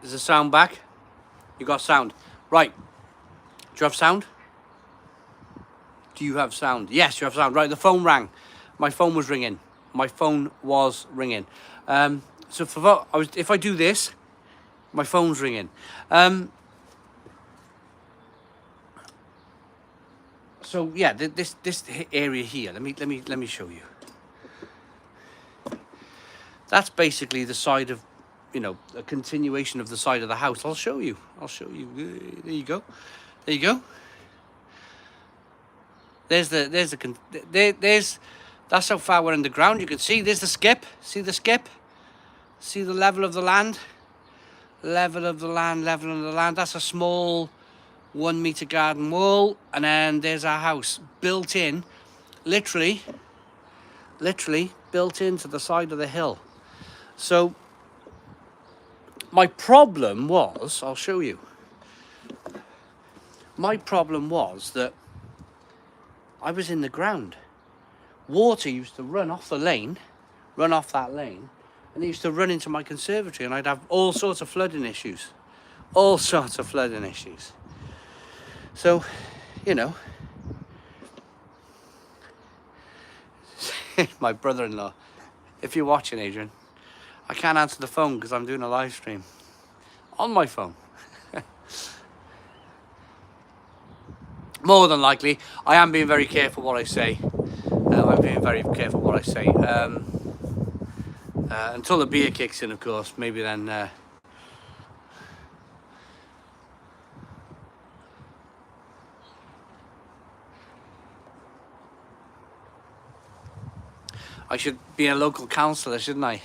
is the sound back? You got sound. Right. Do you have sound? Do you have sound? Yes, you have sound. Right, the phone rang. My phone was ringing. My phone was ringing. So if I do this, my phone's ringing. So yeah, this area here. Let me show you. That's basically the side of, you know, a continuation of the side of the house. I'll show you. There you go. There you go. There's that's how far we're underground. You can see there's the skip. See the skip? See the level of the land? Level of the land. That's a small 1 meter garden wall, and then there's our house built in, literally built into the side of the hill. So my problem was, I'll show you. My problem was that I was in the ground. Water used to run off that lane, and it used to run into my conservatory, and I'd have all sorts of flooding issues. So, you know, my brother-in-law, if you're watching, Adrian, I can't answer the phone because I'm doing a live stream on my phone. More than likely, I am being very careful what I say. Until the beer kicks in, of course. Maybe then. I should be a local councillor, shouldn't I?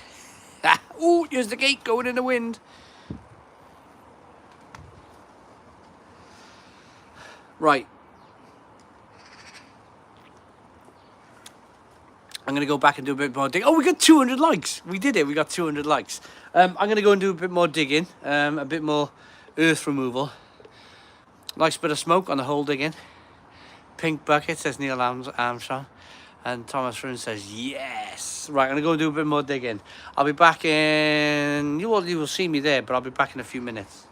Ooh, here's the gate going in the wind. Right. I'm going to go back and do a bit more digging. Oh, we got 200 likes. We did it. We got 200 likes. I'm going to go and do a bit more digging. A bit more earth removal. Nice bit of smoke on the whole digging. Pink bucket, says Neil Armstrong. And Thomas Froon says, yes. Right, I'm going to go and do a bit more digging. I'll be back in... You will see me there, but I'll be back in a few minutes.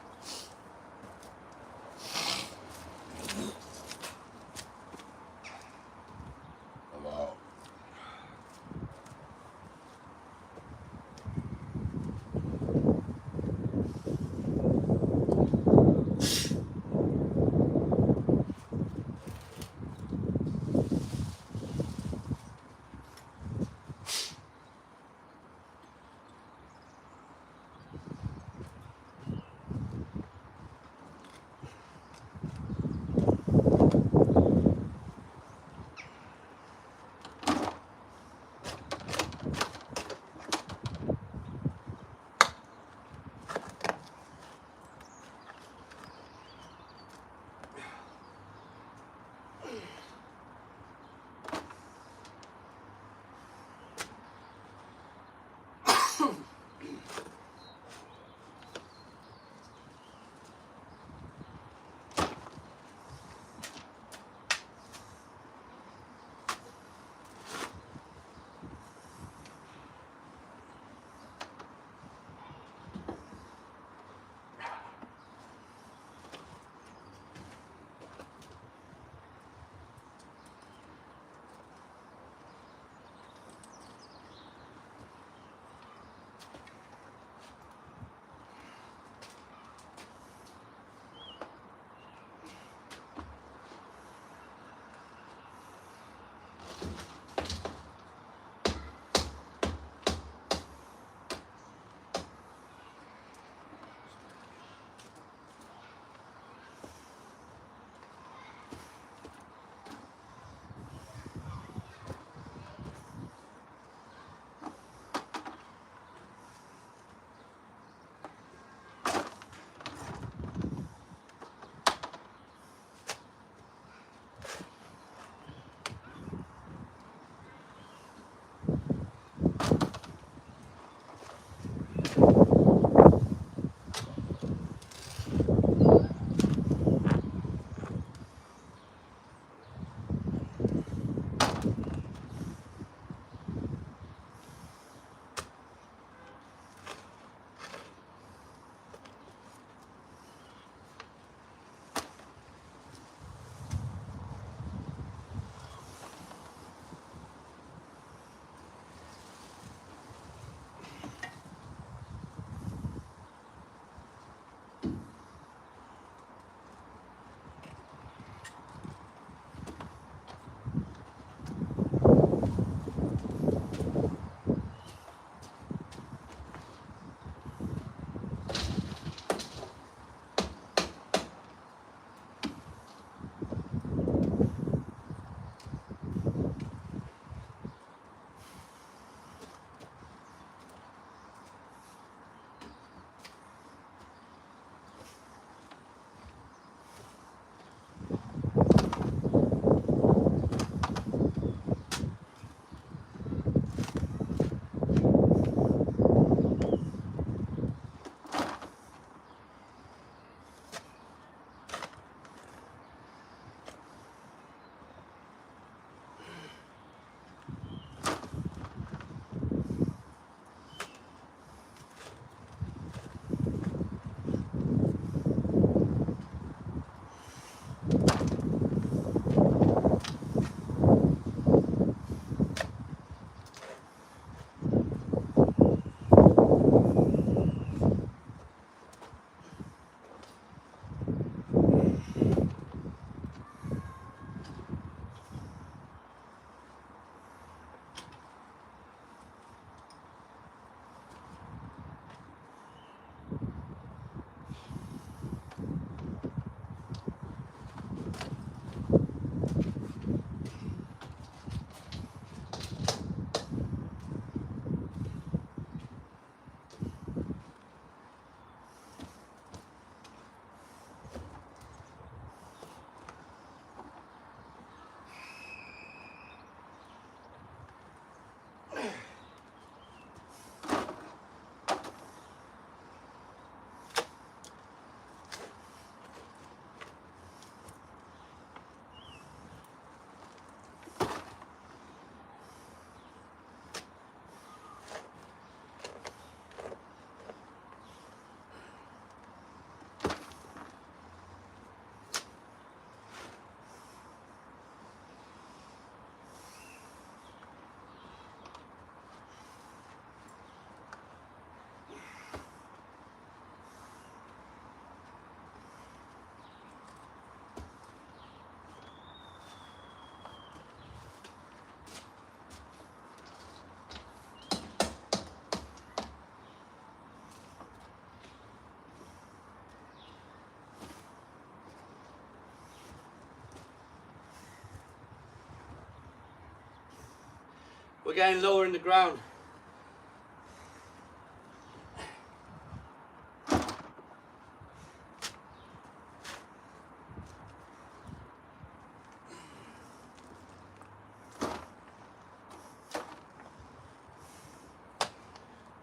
We're getting lower in the ground.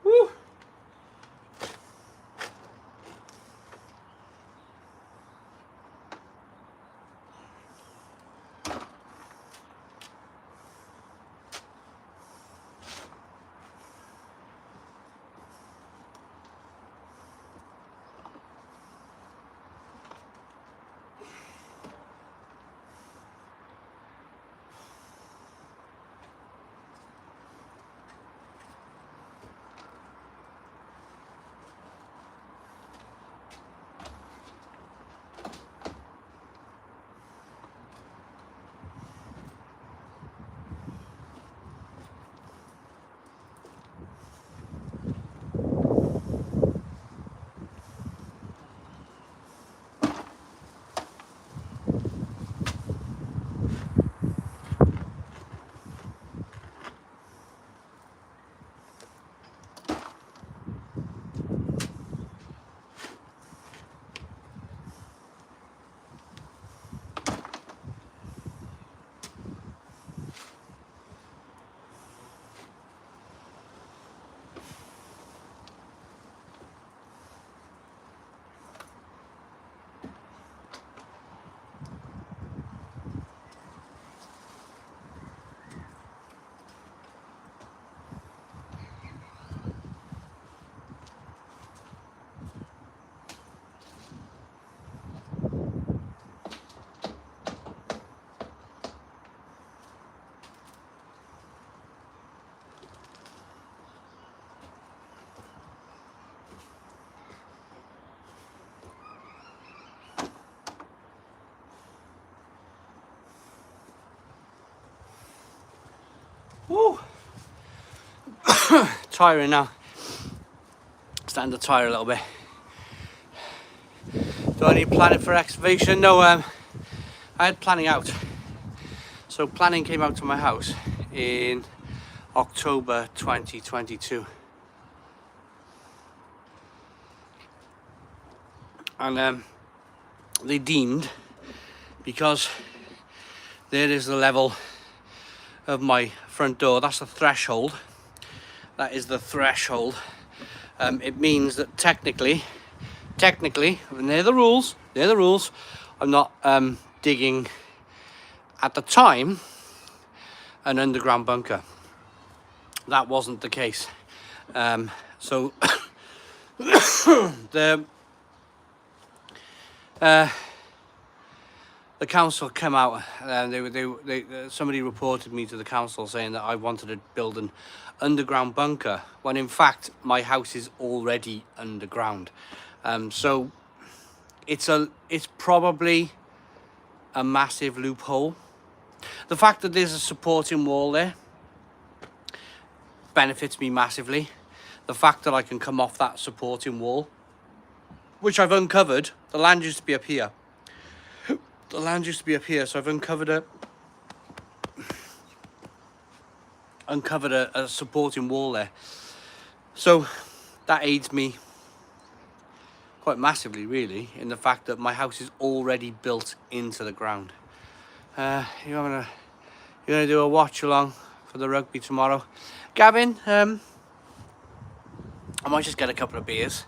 Woo! Woo! Tiring now. Starting to tire a little bit. Do I need planning for excavation? No, I had planning out. So planning came out to my house in October 2022. And they deemed, because there is the level of my front door, that's the threshold, that is the threshold, it means that technically, and they're the rules, I'm not digging, at the time, an underground bunker. That wasn't the case. So the council came out and somebody reported me to the council saying that I wanted to build an underground bunker, when in fact my house is already underground. So it's probably a massive loophole. The fact that there's a supporting wall there benefits me massively. The fact that I can come off that supporting wall, which I've uncovered. The land used to be up here. So I've uncovered a supporting wall there. So that aids me quite massively, really, in the fact that my house is already built into the ground. You're gonna do a watch along for the rugby tomorrow, Gavin? I might just get a couple of beers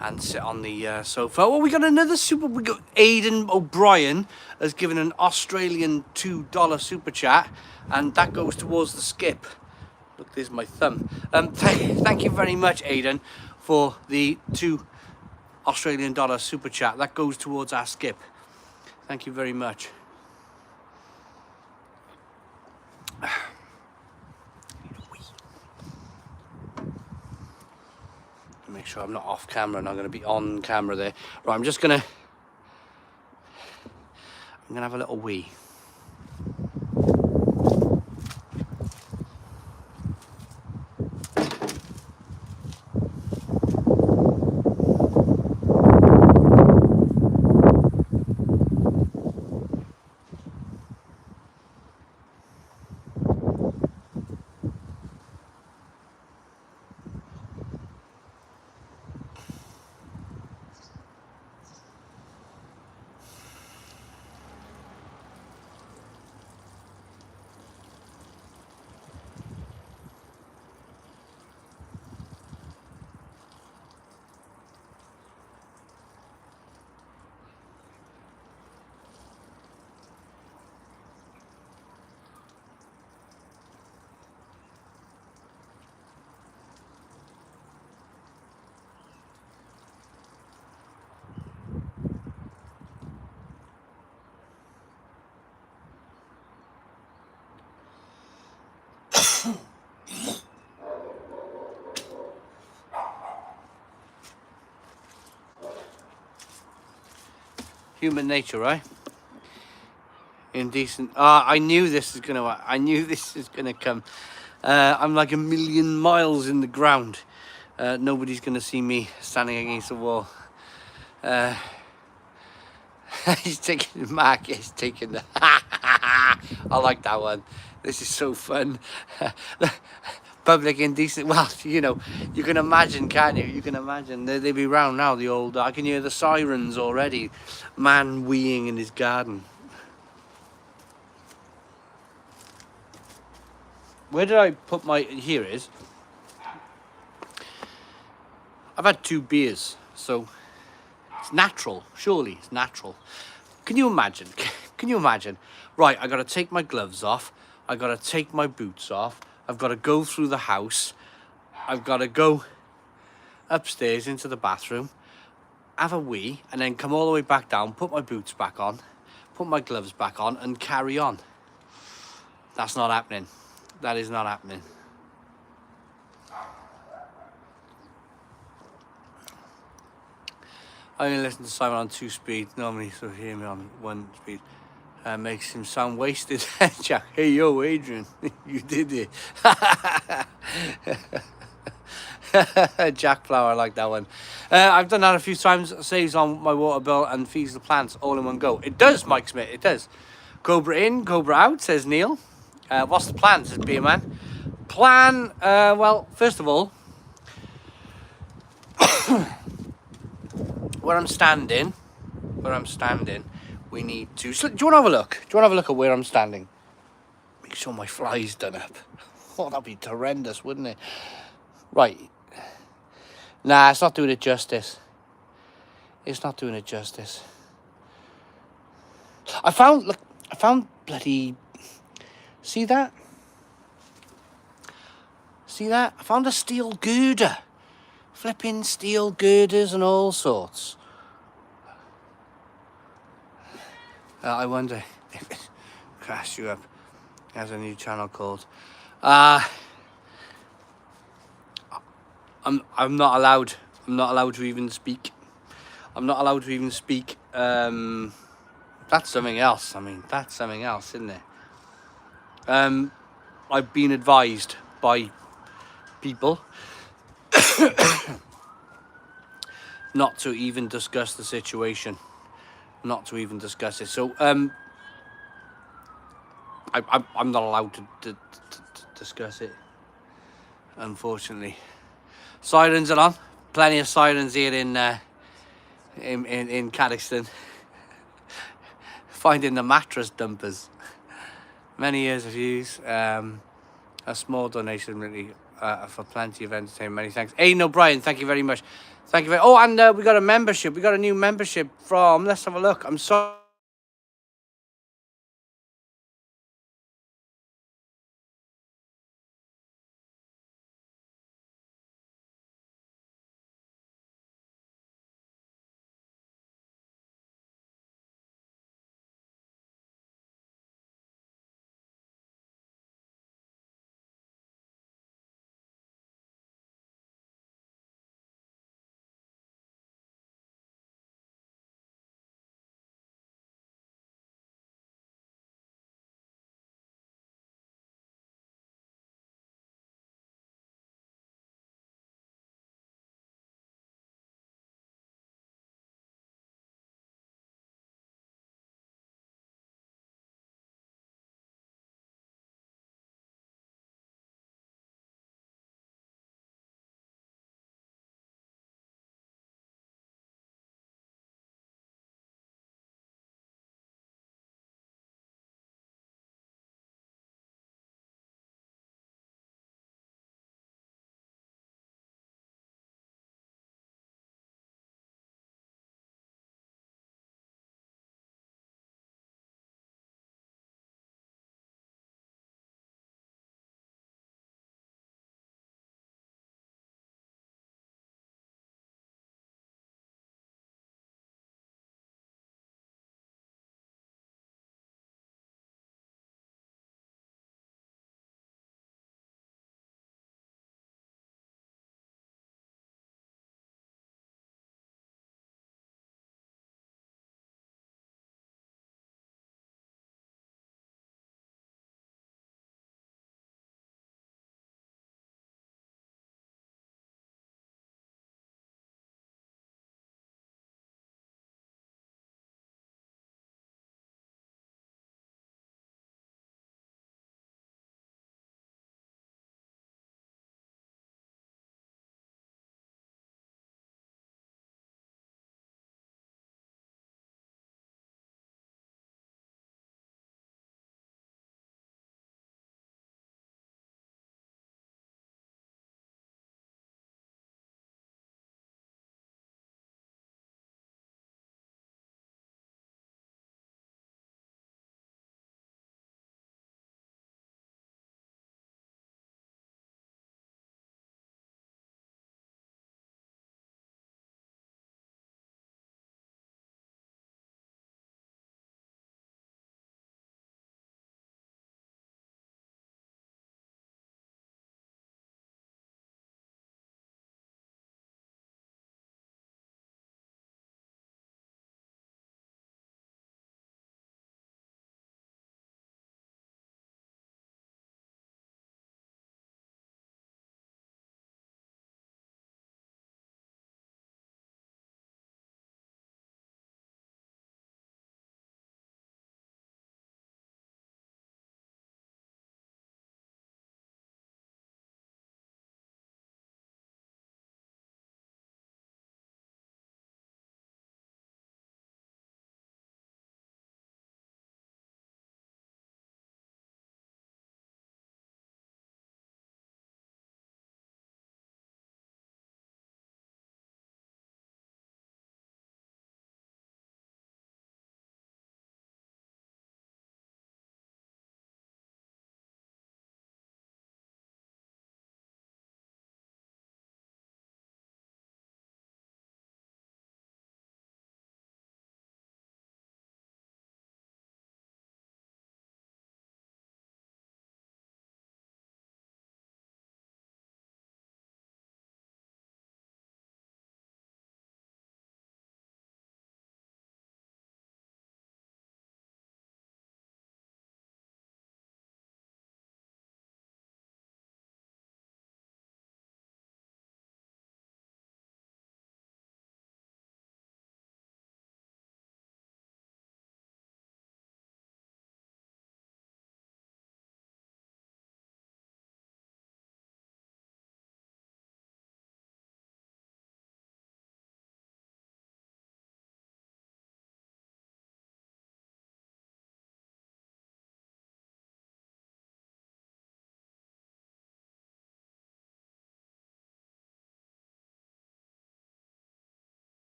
and sit on the sofa. Oh, we got another super. We got Aidan O'Brien has given an Australian $2 super chat, and that goes towards the skip. Look, there's my thumb. Thank you very much, Aidan, for the $2 Australian super chat. That goes towards our skip. Thank you very much. Make sure I'm not off camera, and I'm going to be on camera there. Right, I'm gonna have a little wee. Human nature, right? Indecent. Ah, I knew this is gonna come. I'm like a million miles in the ground. Nobody's gonna see me standing against the wall. He's taking Mark is taking the I like that one. This is so fun. Public indecent. Well, you know, you can imagine, can't you? You can imagine. They be round now, the old I can hear the sirens already. Man weeing in his garden. Where did I put my here it is. I've had 2 beers, so it's natural, surely it's natural. Can you imagine? Can you imagine? Right, I gotta take my gloves off. I gotta take my boots off. I've gotta go through the house. I've gotta go upstairs into the bathroom, have a wee, and then come all the way back down, put my boots back on, put my gloves back on, and carry on. That's not happening. That is not happening. I only listen to Simon on 2 speeds normally, so hear me on 1 speed. Makes him sound wasted. Jack, hey yo, Adrian, you did it. Jack Flower, I like that one. I've done that a few times. Saves on my water bill and feeds the plants all in one go. It does, Mike Smith, it does. Cobra in, Cobra out, says Neil. What's the plan, says Beer Man. Plan, well, first of all, where I'm standing, we need to... So, do you want to have a look? Do you want to have a look at where I'm standing? Make sure my fly's done up. Oh, that'd be horrendous, wouldn't it? Right. Nah, it's not doing it justice. It's not doing it justice. I found bloody... See that? See that? I found a steel girder. Flipping steel girders and all sorts. I wonder if it crashed you up. There's a new channel called. I'm not allowed. I'm not allowed to even speak. I'm not allowed to even speak. That's something else. I mean, that's something else, isn't it? I've been advised by people not to even discuss the situation. Not to even discuss it. So, I'm not allowed to discuss it, unfortunately. Sirens are on. Plenty of sirens here in Caddiston. Finding the mattress dumpers. Many years of use. A small donation really for plenty of entertainment. Many thanks. Aidan O'Brien, thank you very much. Thank you very. Oh, and we got a membership. We got a new membership from. Let's have a look. I'm sorry.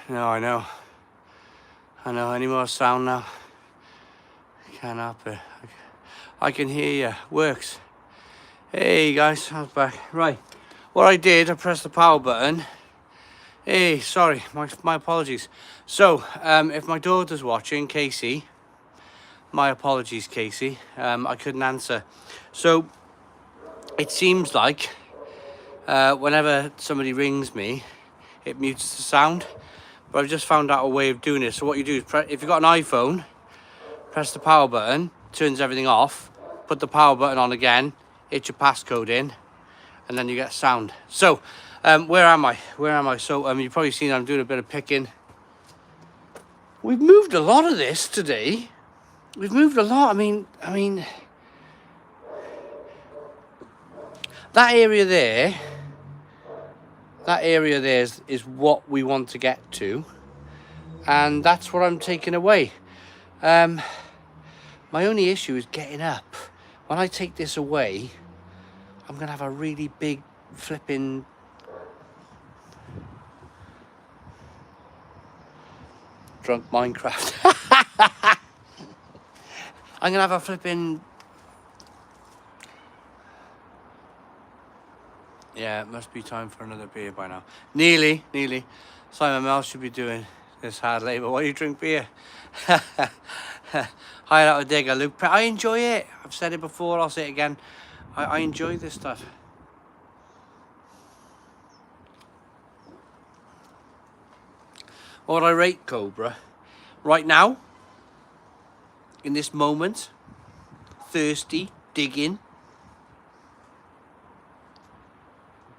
No, I know. I know. Any more sound now? Can't help it. I can hear you. Works. Hey guys, I was back. Right. What I did, I pressed the power button. Hey, sorry, my apologies. So, if my daughter's watching, Casey, my apologies, Casey. I couldn't answer. So, it seems like whenever somebody rings me, it mutes the sound. But I've just found out a way of doing it. So what you do is, if you've got an iPhone, press the power button, turns everything off, put the power button on again, hit your passcode in, and then you get sound. So, where am I? So, you've probably seen I'm doing a bit of picking. We've moved a lot of this today. We've moved a lot. I mean, that area there is what we want to get to, and that's what I'm taking away. My only issue is getting up. When I take this away, I'm gonna have a really big flipping drunk Minecraft. I'm gonna have a flipping, yeah, it must be time for another beer by now. Nearly. Simon Mel should be doing this hard labour while you drink beer. Hire out a digger, Luke. I enjoy it. I've said it before, I'll say it again. I enjoy this stuff. What would I rate Cobra? Right now, in this moment, thirsty, digging.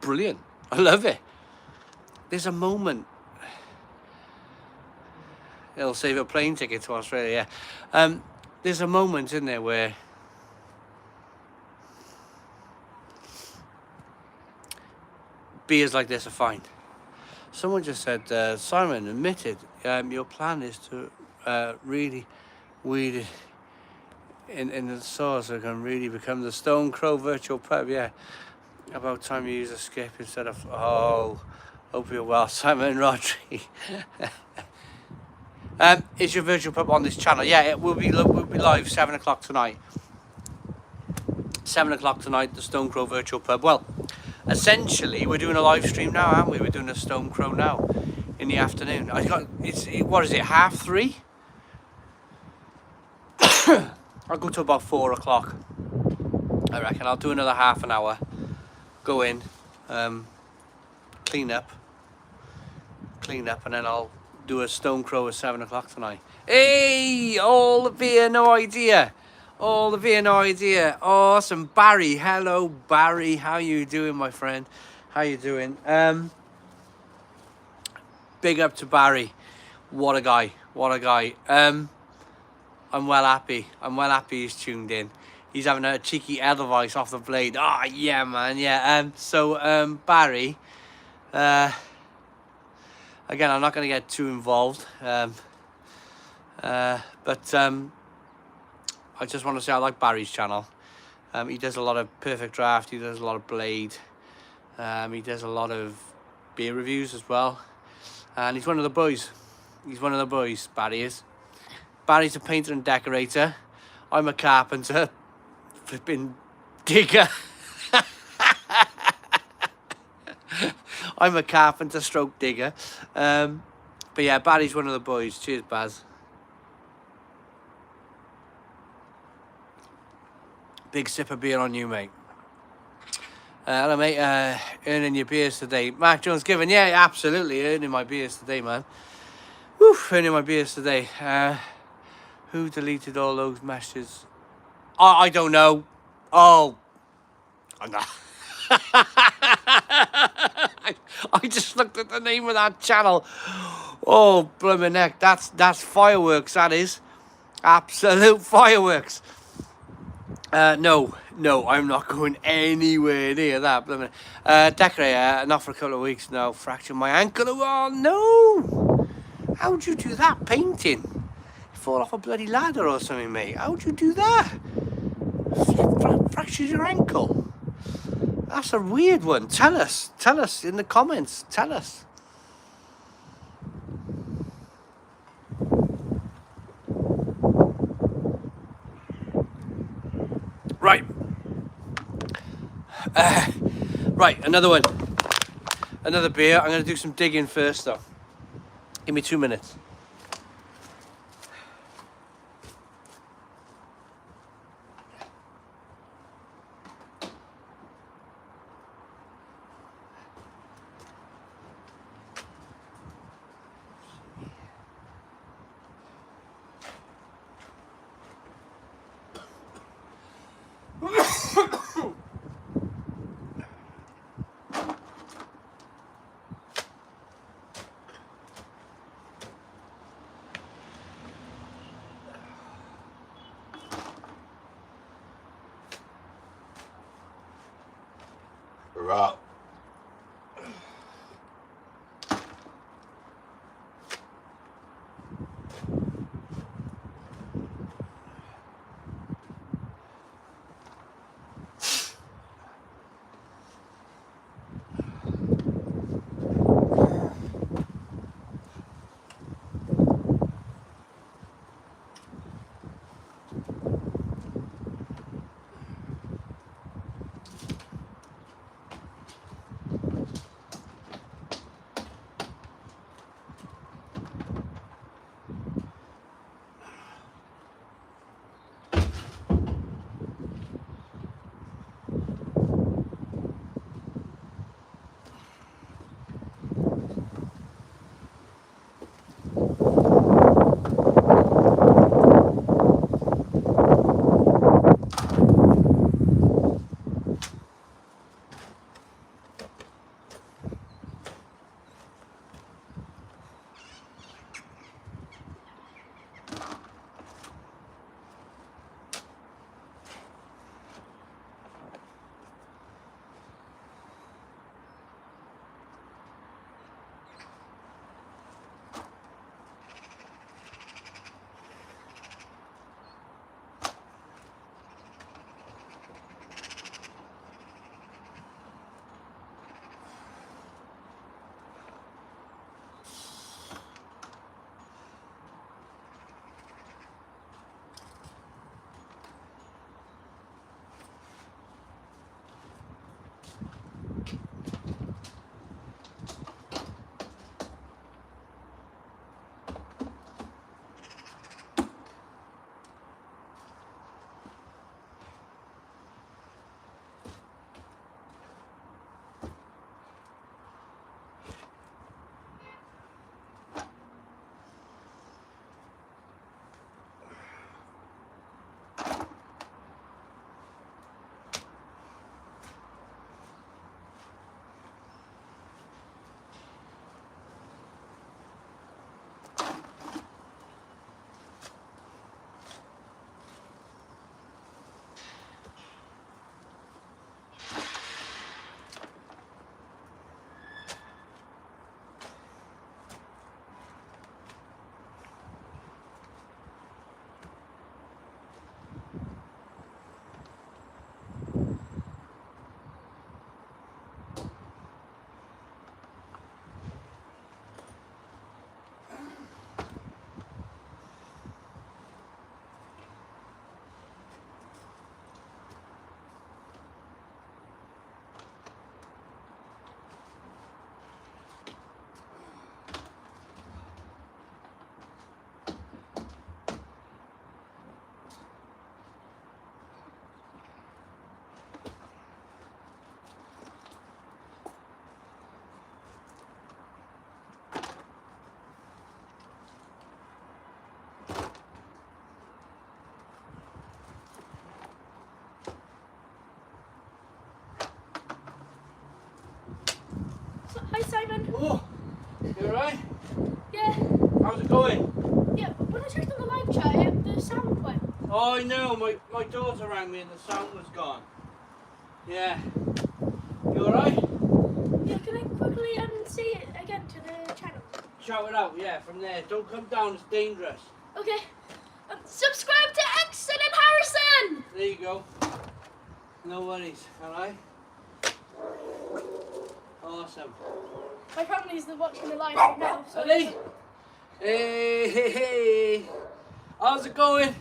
Brilliant. I love it. There's a moment. It'll save a plane ticket to Australia. There's a moment in there where beers like this are fine. Someone just said, Simon admitted your plan is to really weed it in the sauce so it can really become the Stone Crow virtual pub. Yeah, about time you use a skip instead of, oh, hope you're well, Simon Rodri. Is your virtual pub on this channel? Yeah, it will be live 7 o'clock tonight. 7 o'clock tonight, the Stone Crow virtual pub. Well, essentially, we're doing a live stream now, aren't we? We're doing a Stone Crow now in the afternoon. What is it, 3:30? I'll go to about 4 o'clock. I reckon I'll do another half an hour. Go in, clean up, and then I'll do a Stone Crow at 7 o'clock tonight. Hey, all the beer, no idea. All the beer, no idea. Awesome. Barry, hello Barry. How you doing, my friend? How you doing? Big up to Barry. What a guy. I'm well happy. He's tuned in. He's having a cheeky Edelweiss off the blade. Oh, yeah, man, yeah. So, Barry, again, I'm not going to get too involved, but I just want to say I like Barry's channel. He does a lot of Perfect Draft, he does a lot of Blade, he does a lot of beer reviews as well, and he's one of the boys. Barry is. Barry's a painter and decorator. I'm a carpenter, flipping digger. I'm a carpenter stroke digger. But yeah, Barry's one of the boys. Cheers, Baz. Big sip of beer on you, mate. Hello, mate. Earning your beers today. Mark Jones Given. Yeah, absolutely. Earning my beers today, man. Woo, earning my beers today. Who deleted all those messages? Oh, I don't know. Oh. I'm not. I just looked at the name of that channel. Oh, blooming heck. That's fireworks, that is. Absolute fireworks. No, I'm not going anywhere near that. Decorator, not for a couple of weeks now. Fractured my ankle. Oh, no. How'd you do that painting? You fall off a bloody ladder or something, mate. How'd you do that? Fractured your ankle. That's a weird one. Tell us in the comments. Tell us. Right, another one. Another beer. I'm going to do some digging first though. Give me 2 minutes. Right. Hi Simon. Oh, you alright? Yeah. How's it going? Yeah, but when I checked on the live chat, the sound went. Oh, I know. My daughter rang me and the sound was gone. Yeah. You alright? Yeah, can I quickly say it again to the channel? Shout it out, yeah, from there. Don't come down, it's dangerous. Okay. Subscribe to Exton and Harrison! There you go. No worries, alright? Awesome. My family's watching the live right now. So Are they? Hey, hey, hey. How's it going?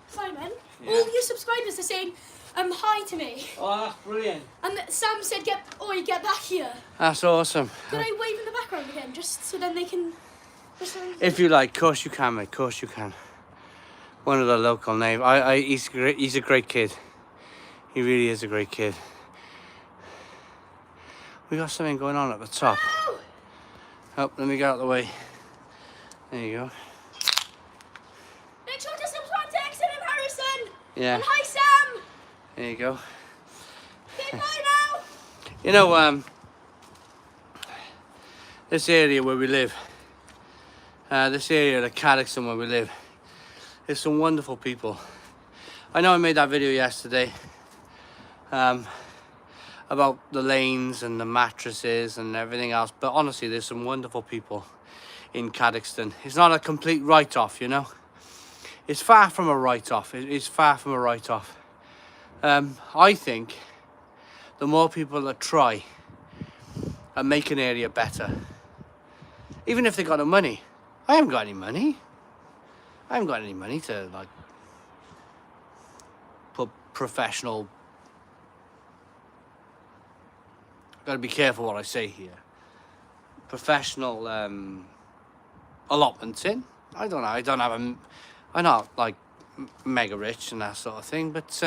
Simon, Yeah. all your subscribers are saying hi to me. Oh, that's brilliant. And Sam said, get back here. That's awesome. Could I wave in the background again, just so then they can... If you like, of course you can, mate. Of course you can. One of the local names. He's a great kid. He really is a great kid. We got something going on at the top. Oh! Oh, let me get out of the way. There you go. Make sure to subscribe to Exit and Harrison. Yeah. And hi, Sam. There you go. Okay, bye now. You know, this area where we live, this area of Caddixton where we live, there's some wonderful people. I know I made that video yesterday about the lanes and the mattresses and everything else, but honestly, there's some wonderful people in Caddixton. It's not a complete write-off, you know. It's far from a write-off. It's far from a write-off. I think the more people that try and make an area better, even if they got no money. I haven't got any money. I haven't got any money to like put professional. I've got to be careful what I say here. Professional allotments in. I don't know. I don't have a. I'm not like mega rich and that sort of thing, but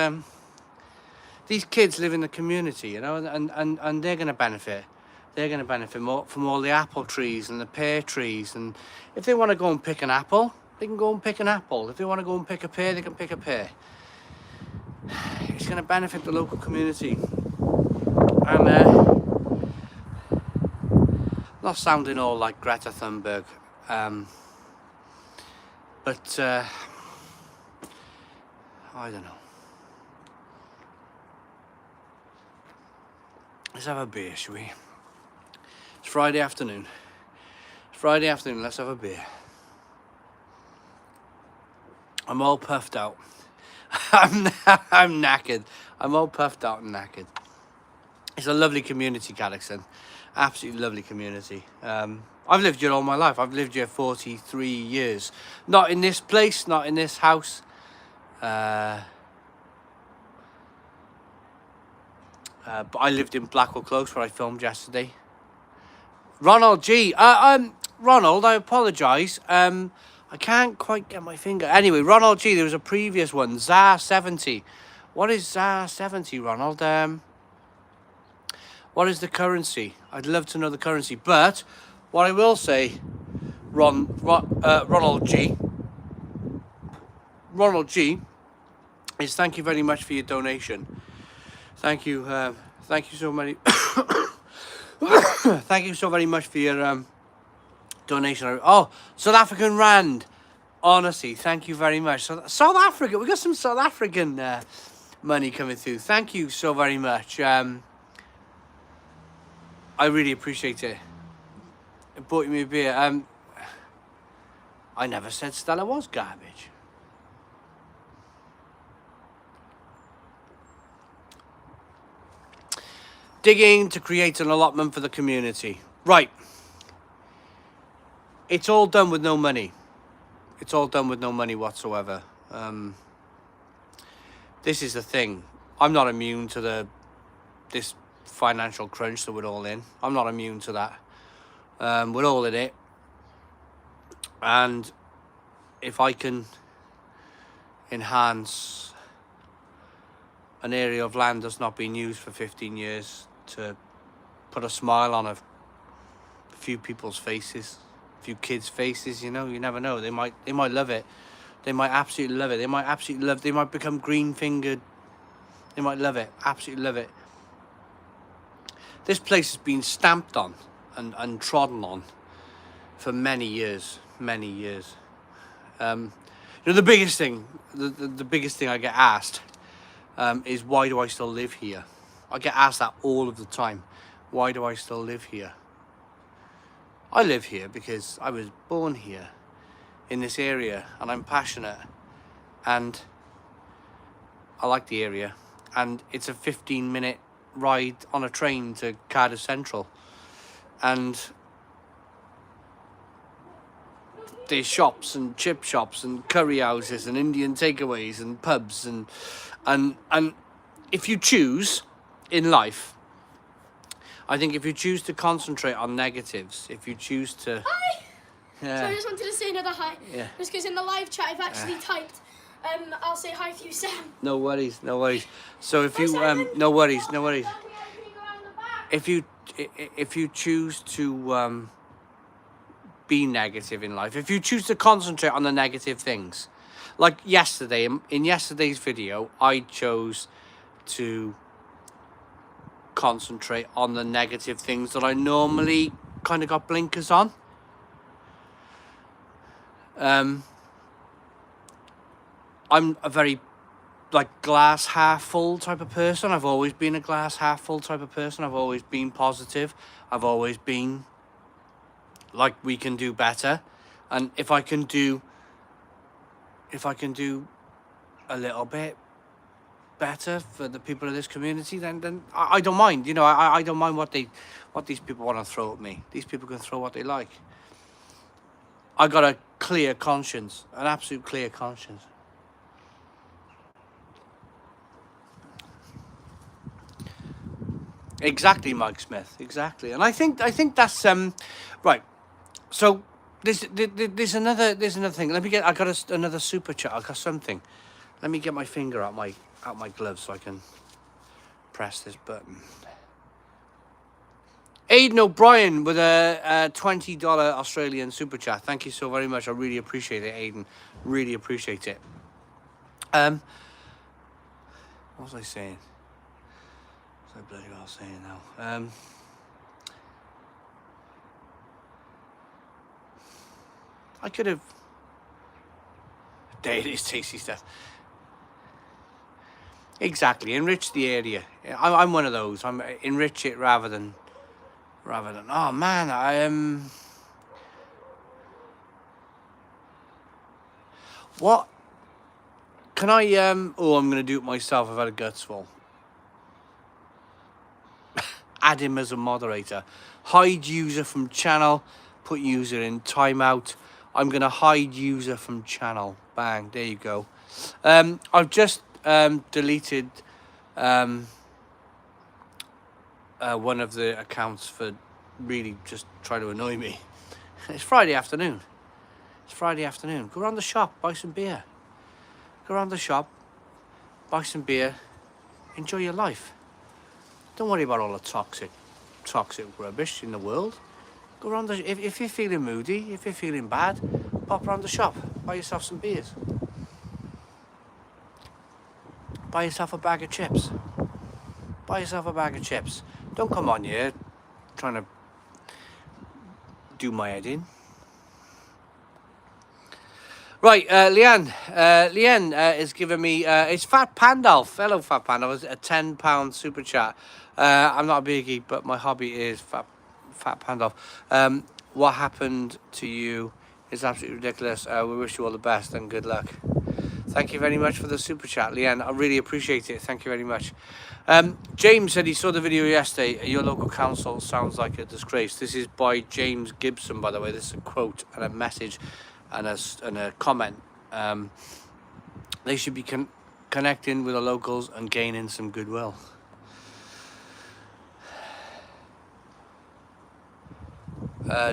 these kids live in the community, you know, and they're going to benefit. They're going to benefit more from all the apple trees and the pear trees. And if they want to go and pick an apple, they can go and pick an apple. If they want to go and pick a pear, they can pick a pear. It's going to benefit the local community. And not sounding all like Greta Thunberg, but I don't know. Let's have a beer, shall we? It's Friday afternoon. It's Friday afternoon, let's have a beer. I'm all puffed out. I'm knackered. I'm all puffed out and knackered. It's a lovely community, Caddixton. Absolutely lovely community. I've lived here all my life. I've lived here 43 years. Not in this place, not in this house. But I lived in Blackwell Close where I filmed yesterday. Ronald G. Ronald, I apologise. I can't quite get my finger. Anyway, Ronald G. There was a previous one, ZAR 70. What is ZAR 70, Ronald? What is the currency? I'd love to know the currency. But what I will say, Ronald G. Ronald G. is thank you very much for your donation. Thank you so many. Thank you so very much for your donation. Oh, South African Rand. Honestly, thank you very much. South Africa, we got some South African money coming through. Thank you so very much. I really appreciate it. It bought me a beer. I never said Stella was garbage. Digging to create an allotment for the community. Right. It's all done with no money. It's all done with no money whatsoever. This is the thing. I'm not immune to this financial crunch that we're all in. I'm not immune to that. We're all in it. And if I can enhance an area of land that's not been used for 15 years to put a smile on a few people's faces, a few kids' faces, you know, you never know. They might love it. They might absolutely love it. They might become green-fingered. They might love it. Absolutely love it. This place has been stamped on and trodden on for many years. Many years. You know, the biggest thing I get asked is why do I still live here? I get asked that all of the time. Why do I still live here? I live here because I was born here in this area and I'm passionate and I like the area, and it's a 15-minute ride on a train to Cardiff Central, and there's shops and chip shops and curry houses and Indian takeaways and pubs and if you choose in life, I think if you choose to concentrate on negatives, if you choose to... Hi! Yeah. So I just wanted to say another hi. Yeah. Just because in the live chat I've actually typed, I'll say hi for you, Sam. No worries, no worries. So if Hi, you Simon. no worries, no worries. Don't forget anything around the back. If you choose to be negative in life, if you choose to concentrate on the negative things, like yesterday, in yesterday's video, I chose to concentrate on the negative things that I normally kind of got blinkers on. I'm a very glass half full type of person. I've always been a glass half full type of person. I've always been positive. I've always been like, we can do better, and if I can do a little bit better for the people of this community, then I don't mind. You know, I don't mind what these people want to throw at me. These people can throw what they like. I got a clear conscience, an absolute clear conscience. Exactly, Mike Smith. Exactly, and I think that's right. So there's another thing. Let me get. I got another super chat. I got something. Let me get my finger out my glove so I can press this button. Aidan O'Brien with a $20 Australian super chat. Thank you so very much. I really appreciate it, Aidan. Really appreciate it. What was I saying? What was I bloody well saying now? I could have... There it is, tasty stuff. Exactly, enrich the area. I'm one of those. I'm enrich it rather than... Oh man, I am... What? Can I... Oh, I'm going to do it myself. I've had a guts full. Add him as a moderator. Hide user from channel. Put user in timeout. I'm going to hide user from channel. Bang, there you go. I've just deleted one of the accounts for really just trying to annoy me. It's Friday afternoon. It's Friday afternoon. Go around the shop, buy some beer. Go around the shop, buy some beer, enjoy your life. Don't worry about all the toxic rubbish in the world. Go around the... If you're feeling moody, if you're feeling bad, pop around the shop, buy yourself some beers. Buy yourself a bag of chips. Buy yourself a bag of chips. Don't come on here trying to do my head in. Right, Leanne is giving me, it's Fat Pandolf. Hello, Fat Pandolf. A £10 super chat. I'm not a biggie, but my hobby is Fat Pandolf. What happened to you is absolutely ridiculous. We wish you all the best and good luck. Thank you very much for the super chat, Leanne. I really appreciate it. Thank you very much. James said he saw the video yesterday. Your local council sounds like a disgrace. This is by James Gibson, by the way. This is a quote and a message and a comment. They should be connecting with the locals and gaining some goodwill.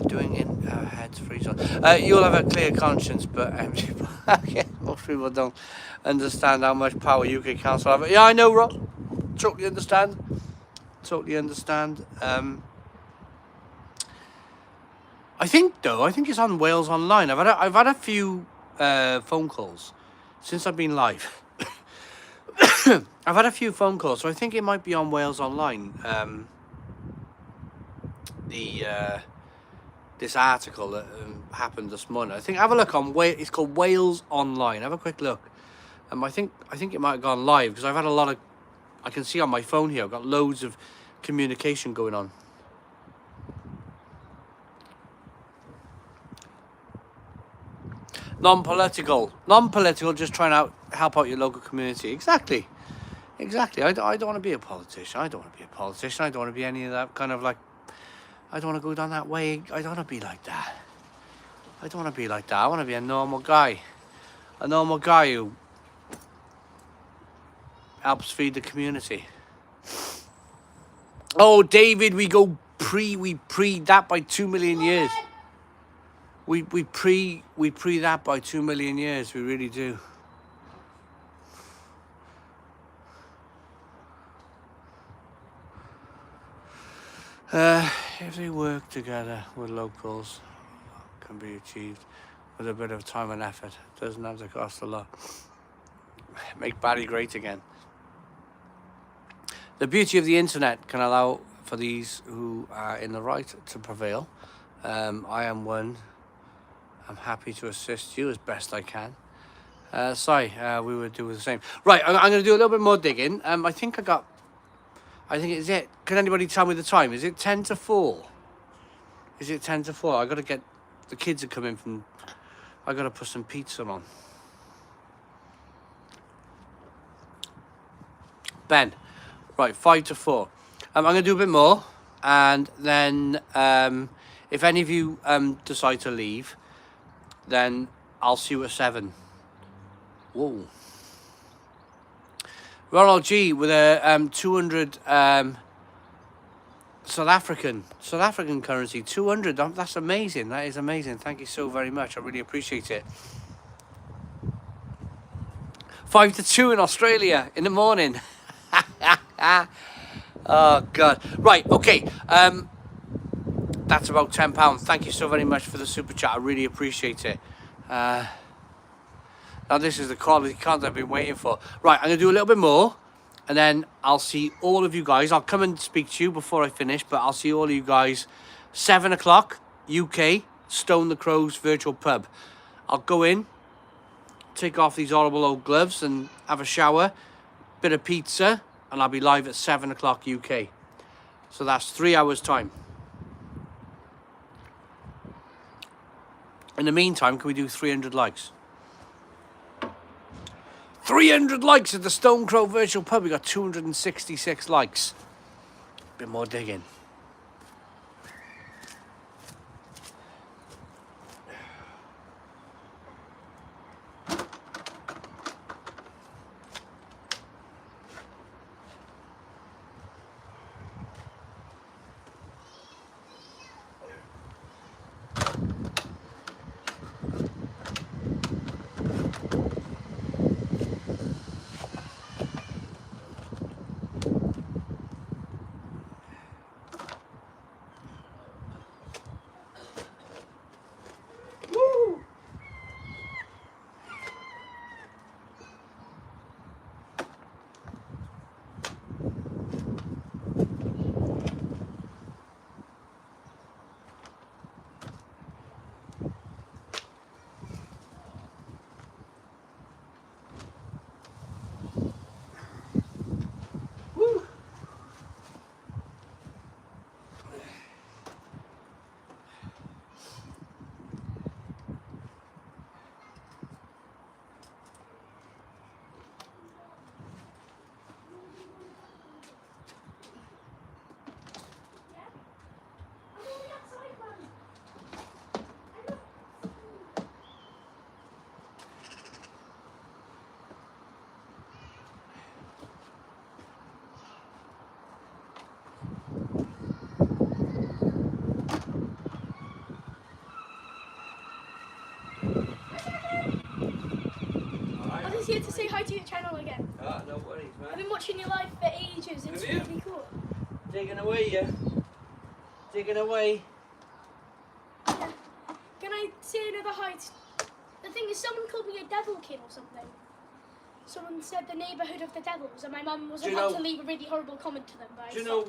Doing in our heads free zone. You'll have a clear conscience, but most people don't understand how much power UK Council have. Yeah, I know, Rob. Totally understand. Totally understand. I think it's on Wales Online. I've had a few phone calls since I've been live. I've had a few phone calls, so I think it might be on Wales Online. This article that happened this morning. I think have a look on it's called Wales Online. Have a quick look. I think it might have gone live because I've had a lot of. I can see on my phone here. I've got loads of communication going on. Non-political, just trying to help out your local community. Exactly. I don't want to be a politician. I don't want to be any of that kind of like. I don't want to go down that way. I don't want to be like that. I don't want to be like that. I want to be a normal guy. A normal guy who helps feed the community. Oh, David, we pre that by 2 million years. We pre that by 2 million years. We really do. If they work together with locals, can be achieved with a bit of time and effort. It doesn't have to cost a lot. Make Barry great again. The beauty of the internet can allow for these who are in the right to prevail. I am one. I'm happy to assist you as best I can. We would do the same. Right, I'm going to do a little bit more digging. I think it's it. Can anybody tell me the time? Is it 10 to 4? Is it 10 to 4? I got to get... The kids are coming from... I got to put some pizza on. Ben. Right, 5 to 4. I'm going to do a bit more. And then if any of you decide to leave, then I'll see you at 7. Whoa. Ronald G with a 200 South African currency. 200. That's amazing. That is amazing. Thank you so very much. I really appreciate it. 5 to 2 in Australia in the morning. Oh God. Right. Okay. That's about £10. Thank you so very much for the super chat. I really appreciate it. Now this is the quality content I've been waiting for. Right, I'm going to do a little bit more, and then I'll see all of you guys. I'll come and speak to you before I finish, but I'll see all of you guys 7 o'clock UK, Stone the Crows virtual pub. I'll go in, take off these horrible old gloves and have a shower, bit of pizza, and I'll be live at 7 o'clock UK. So that's 3 hours time. In the meantime, can we do 300 likes? 300 likes at the Stone Crow Virtual Pub. We got 266 likes. Bit more digging. Here to say hi to your channel again. Ah, no worries, man. I've been watching your live for ages. It's really cool. Digging away, yeah. Digging away. Yeah. Can I say another hi? The thing is, someone called me a devil kid or something. Someone said the neighbourhood of the devils, and my mum was about to leave a really horrible comment to them. But Do you know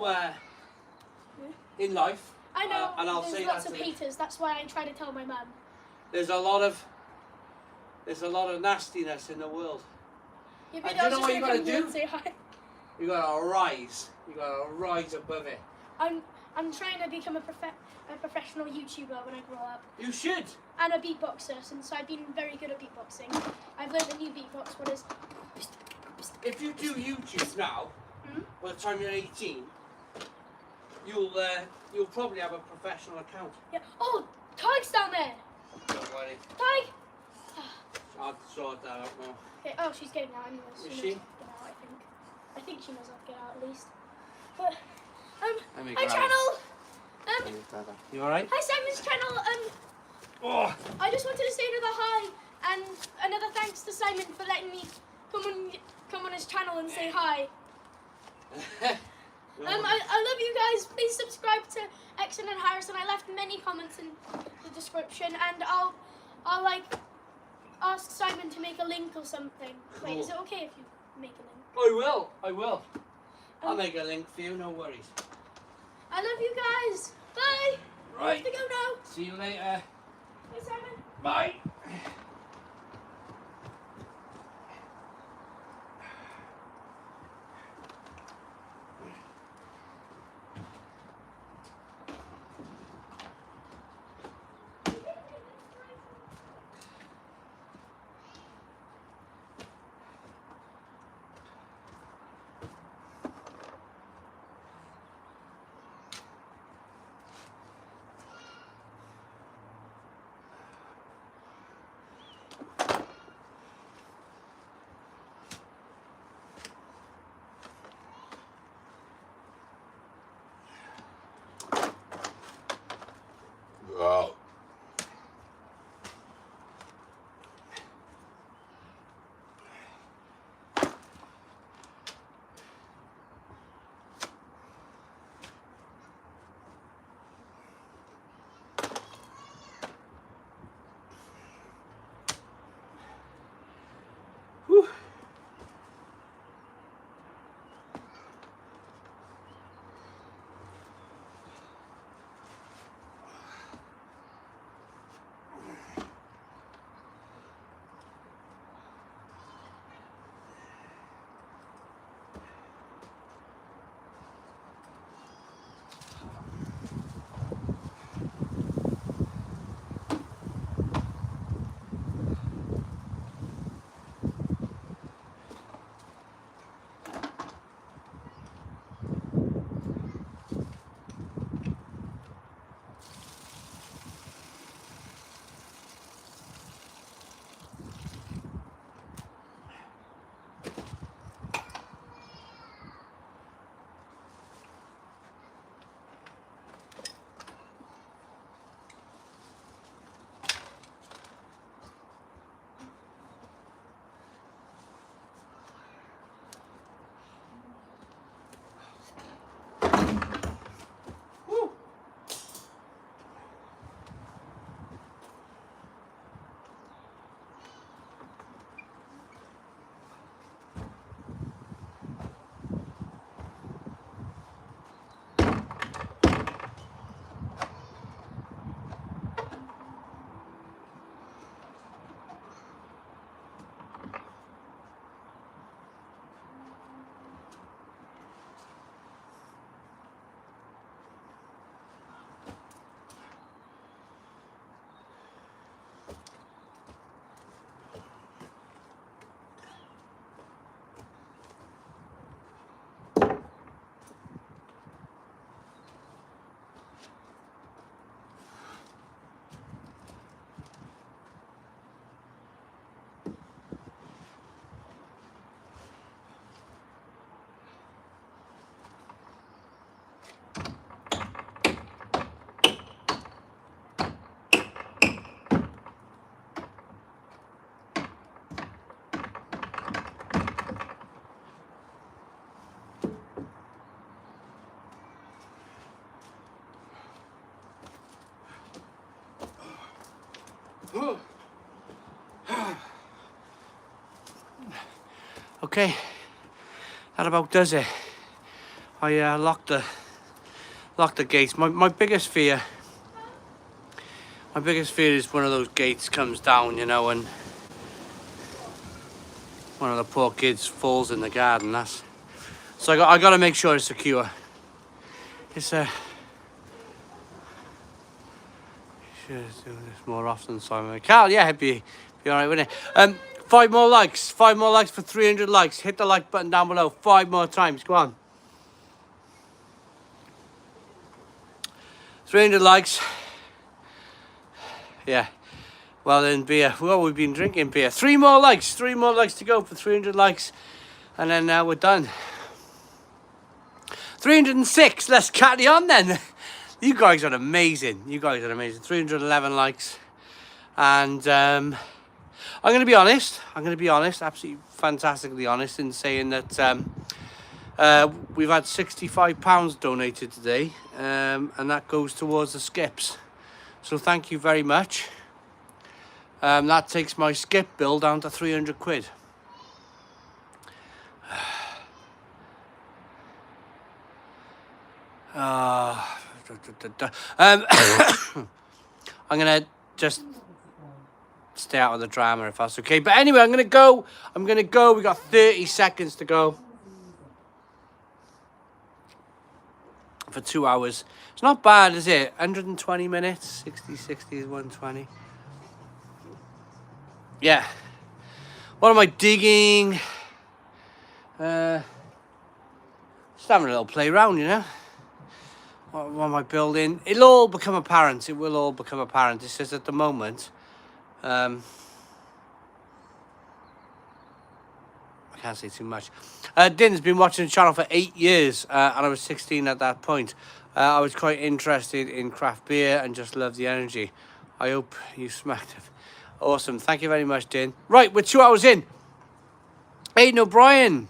in life? I know. And I'll there's say lots that of to haters. That's why I try to tell my mum. There's a lot of nastiness in the world. Yeah, but And do you know what you gotta come here do? and say hi. You gotta rise. You gotta rise above it. I'm trying to become a professional YouTuber when I grow up. You should. And a beatboxer, since I've been very good at beatboxing. I've learned a new beatbox, what is... If you do YouTube now, by the time you're 18, you'll probably have a professional account. Yeah. Oh, Tyke's down there! Don't worry. Bye. I'll sort that out now. Okay, oh, she's getting out anyways. Is knows she? how to get out, I think. I think she knows how to get out at least. But, Let me hi grab channel! You alright? Hi Simon's channel, Oh. I just wanted to say another hi and another thanks to Simon for letting me come on his channel and say hi. I love you guys. Please subscribe to Exon and Harrison. I left many comments in the description, and I'll like ask Simon to make a link or something. Wait, is it okay if you make a link? I will. I'll make a link for you, no worries. I love you guys. Bye. I have to go now. See you later. Bye, Simon. Bye. We're out. Whew. Okay, that about does it. I locked the gates. My biggest fear is one of those gates comes down, you know, and one of the poor kids falls in the garden. So I got to make sure it's secure. It's should do this more often, Simon. Carl, yeah, it'd be all right, wouldn't it? 5 more likes for 300 likes. Hit the like button down below 5 more times. Go on. 300 likes. Yeah. Well then, beer. Well, we've been drinking beer. 3 more likes. 3 more likes to go for 300 likes. And then we're done. 306. Let's carry on then. You guys are amazing. You guys are amazing. 311 likes. And I'm going to be honest. Absolutely fantastically honest in saying that we've had £65 donated today. And that goes towards the skips. So thank you very much. That takes my skip bill down to 300 quid. I'm gonna just stay out of the drama if that's okay. But anyway, I'm gonna go. We got 30 seconds to go for 2 hours. It's not bad, is it? 120 minutes. 60 is 120. Yeah. What am I digging? Just having a little play around, you know. What am I building? It'll all become apparent. It will all become apparent. It says at the moment. I can't say too much. Din's been watching the channel for 8 years, and I was 16 at that point. I was quite interested in craft beer and just loved the energy. I hope you smacked it. Awesome. Thank you very much, Din. Right, we're 2 hours in. Aidan O'Brien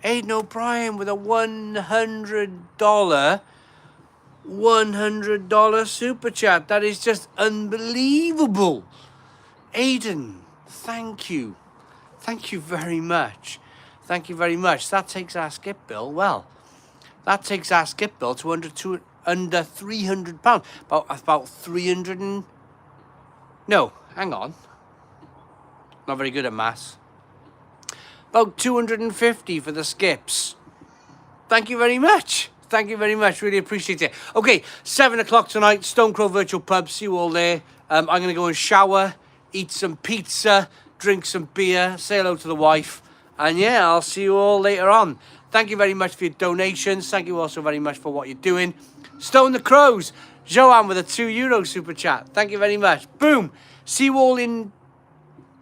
with a $100 super chat. That is just unbelievable. Aidan, thank you. Thank you very much. Thank you very much. That takes our skip bill. Well, that takes our skip bill to under £300. About 300 and... No, hang on. Not very good at maths. About 250 for the skips. Thank you very much. Thank you very much. Really appreciate it. Okay, 7 o'clock tonight, Stone Crow Virtual Pub. See you all there. I'm going to go and shower, eat some pizza, drink some beer, say hello to the wife. And yeah, I'll see you all later on. Thank you very much for your donations. Thank you also very much for what you're doing. Stone the Crows. Joanne with a €2 super chat. Thank you very much. Boom. See you all in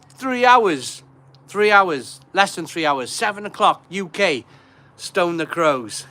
3 hours. 3 hours. Less than 3 hours. 7 o'clock UK. Stone the Crows.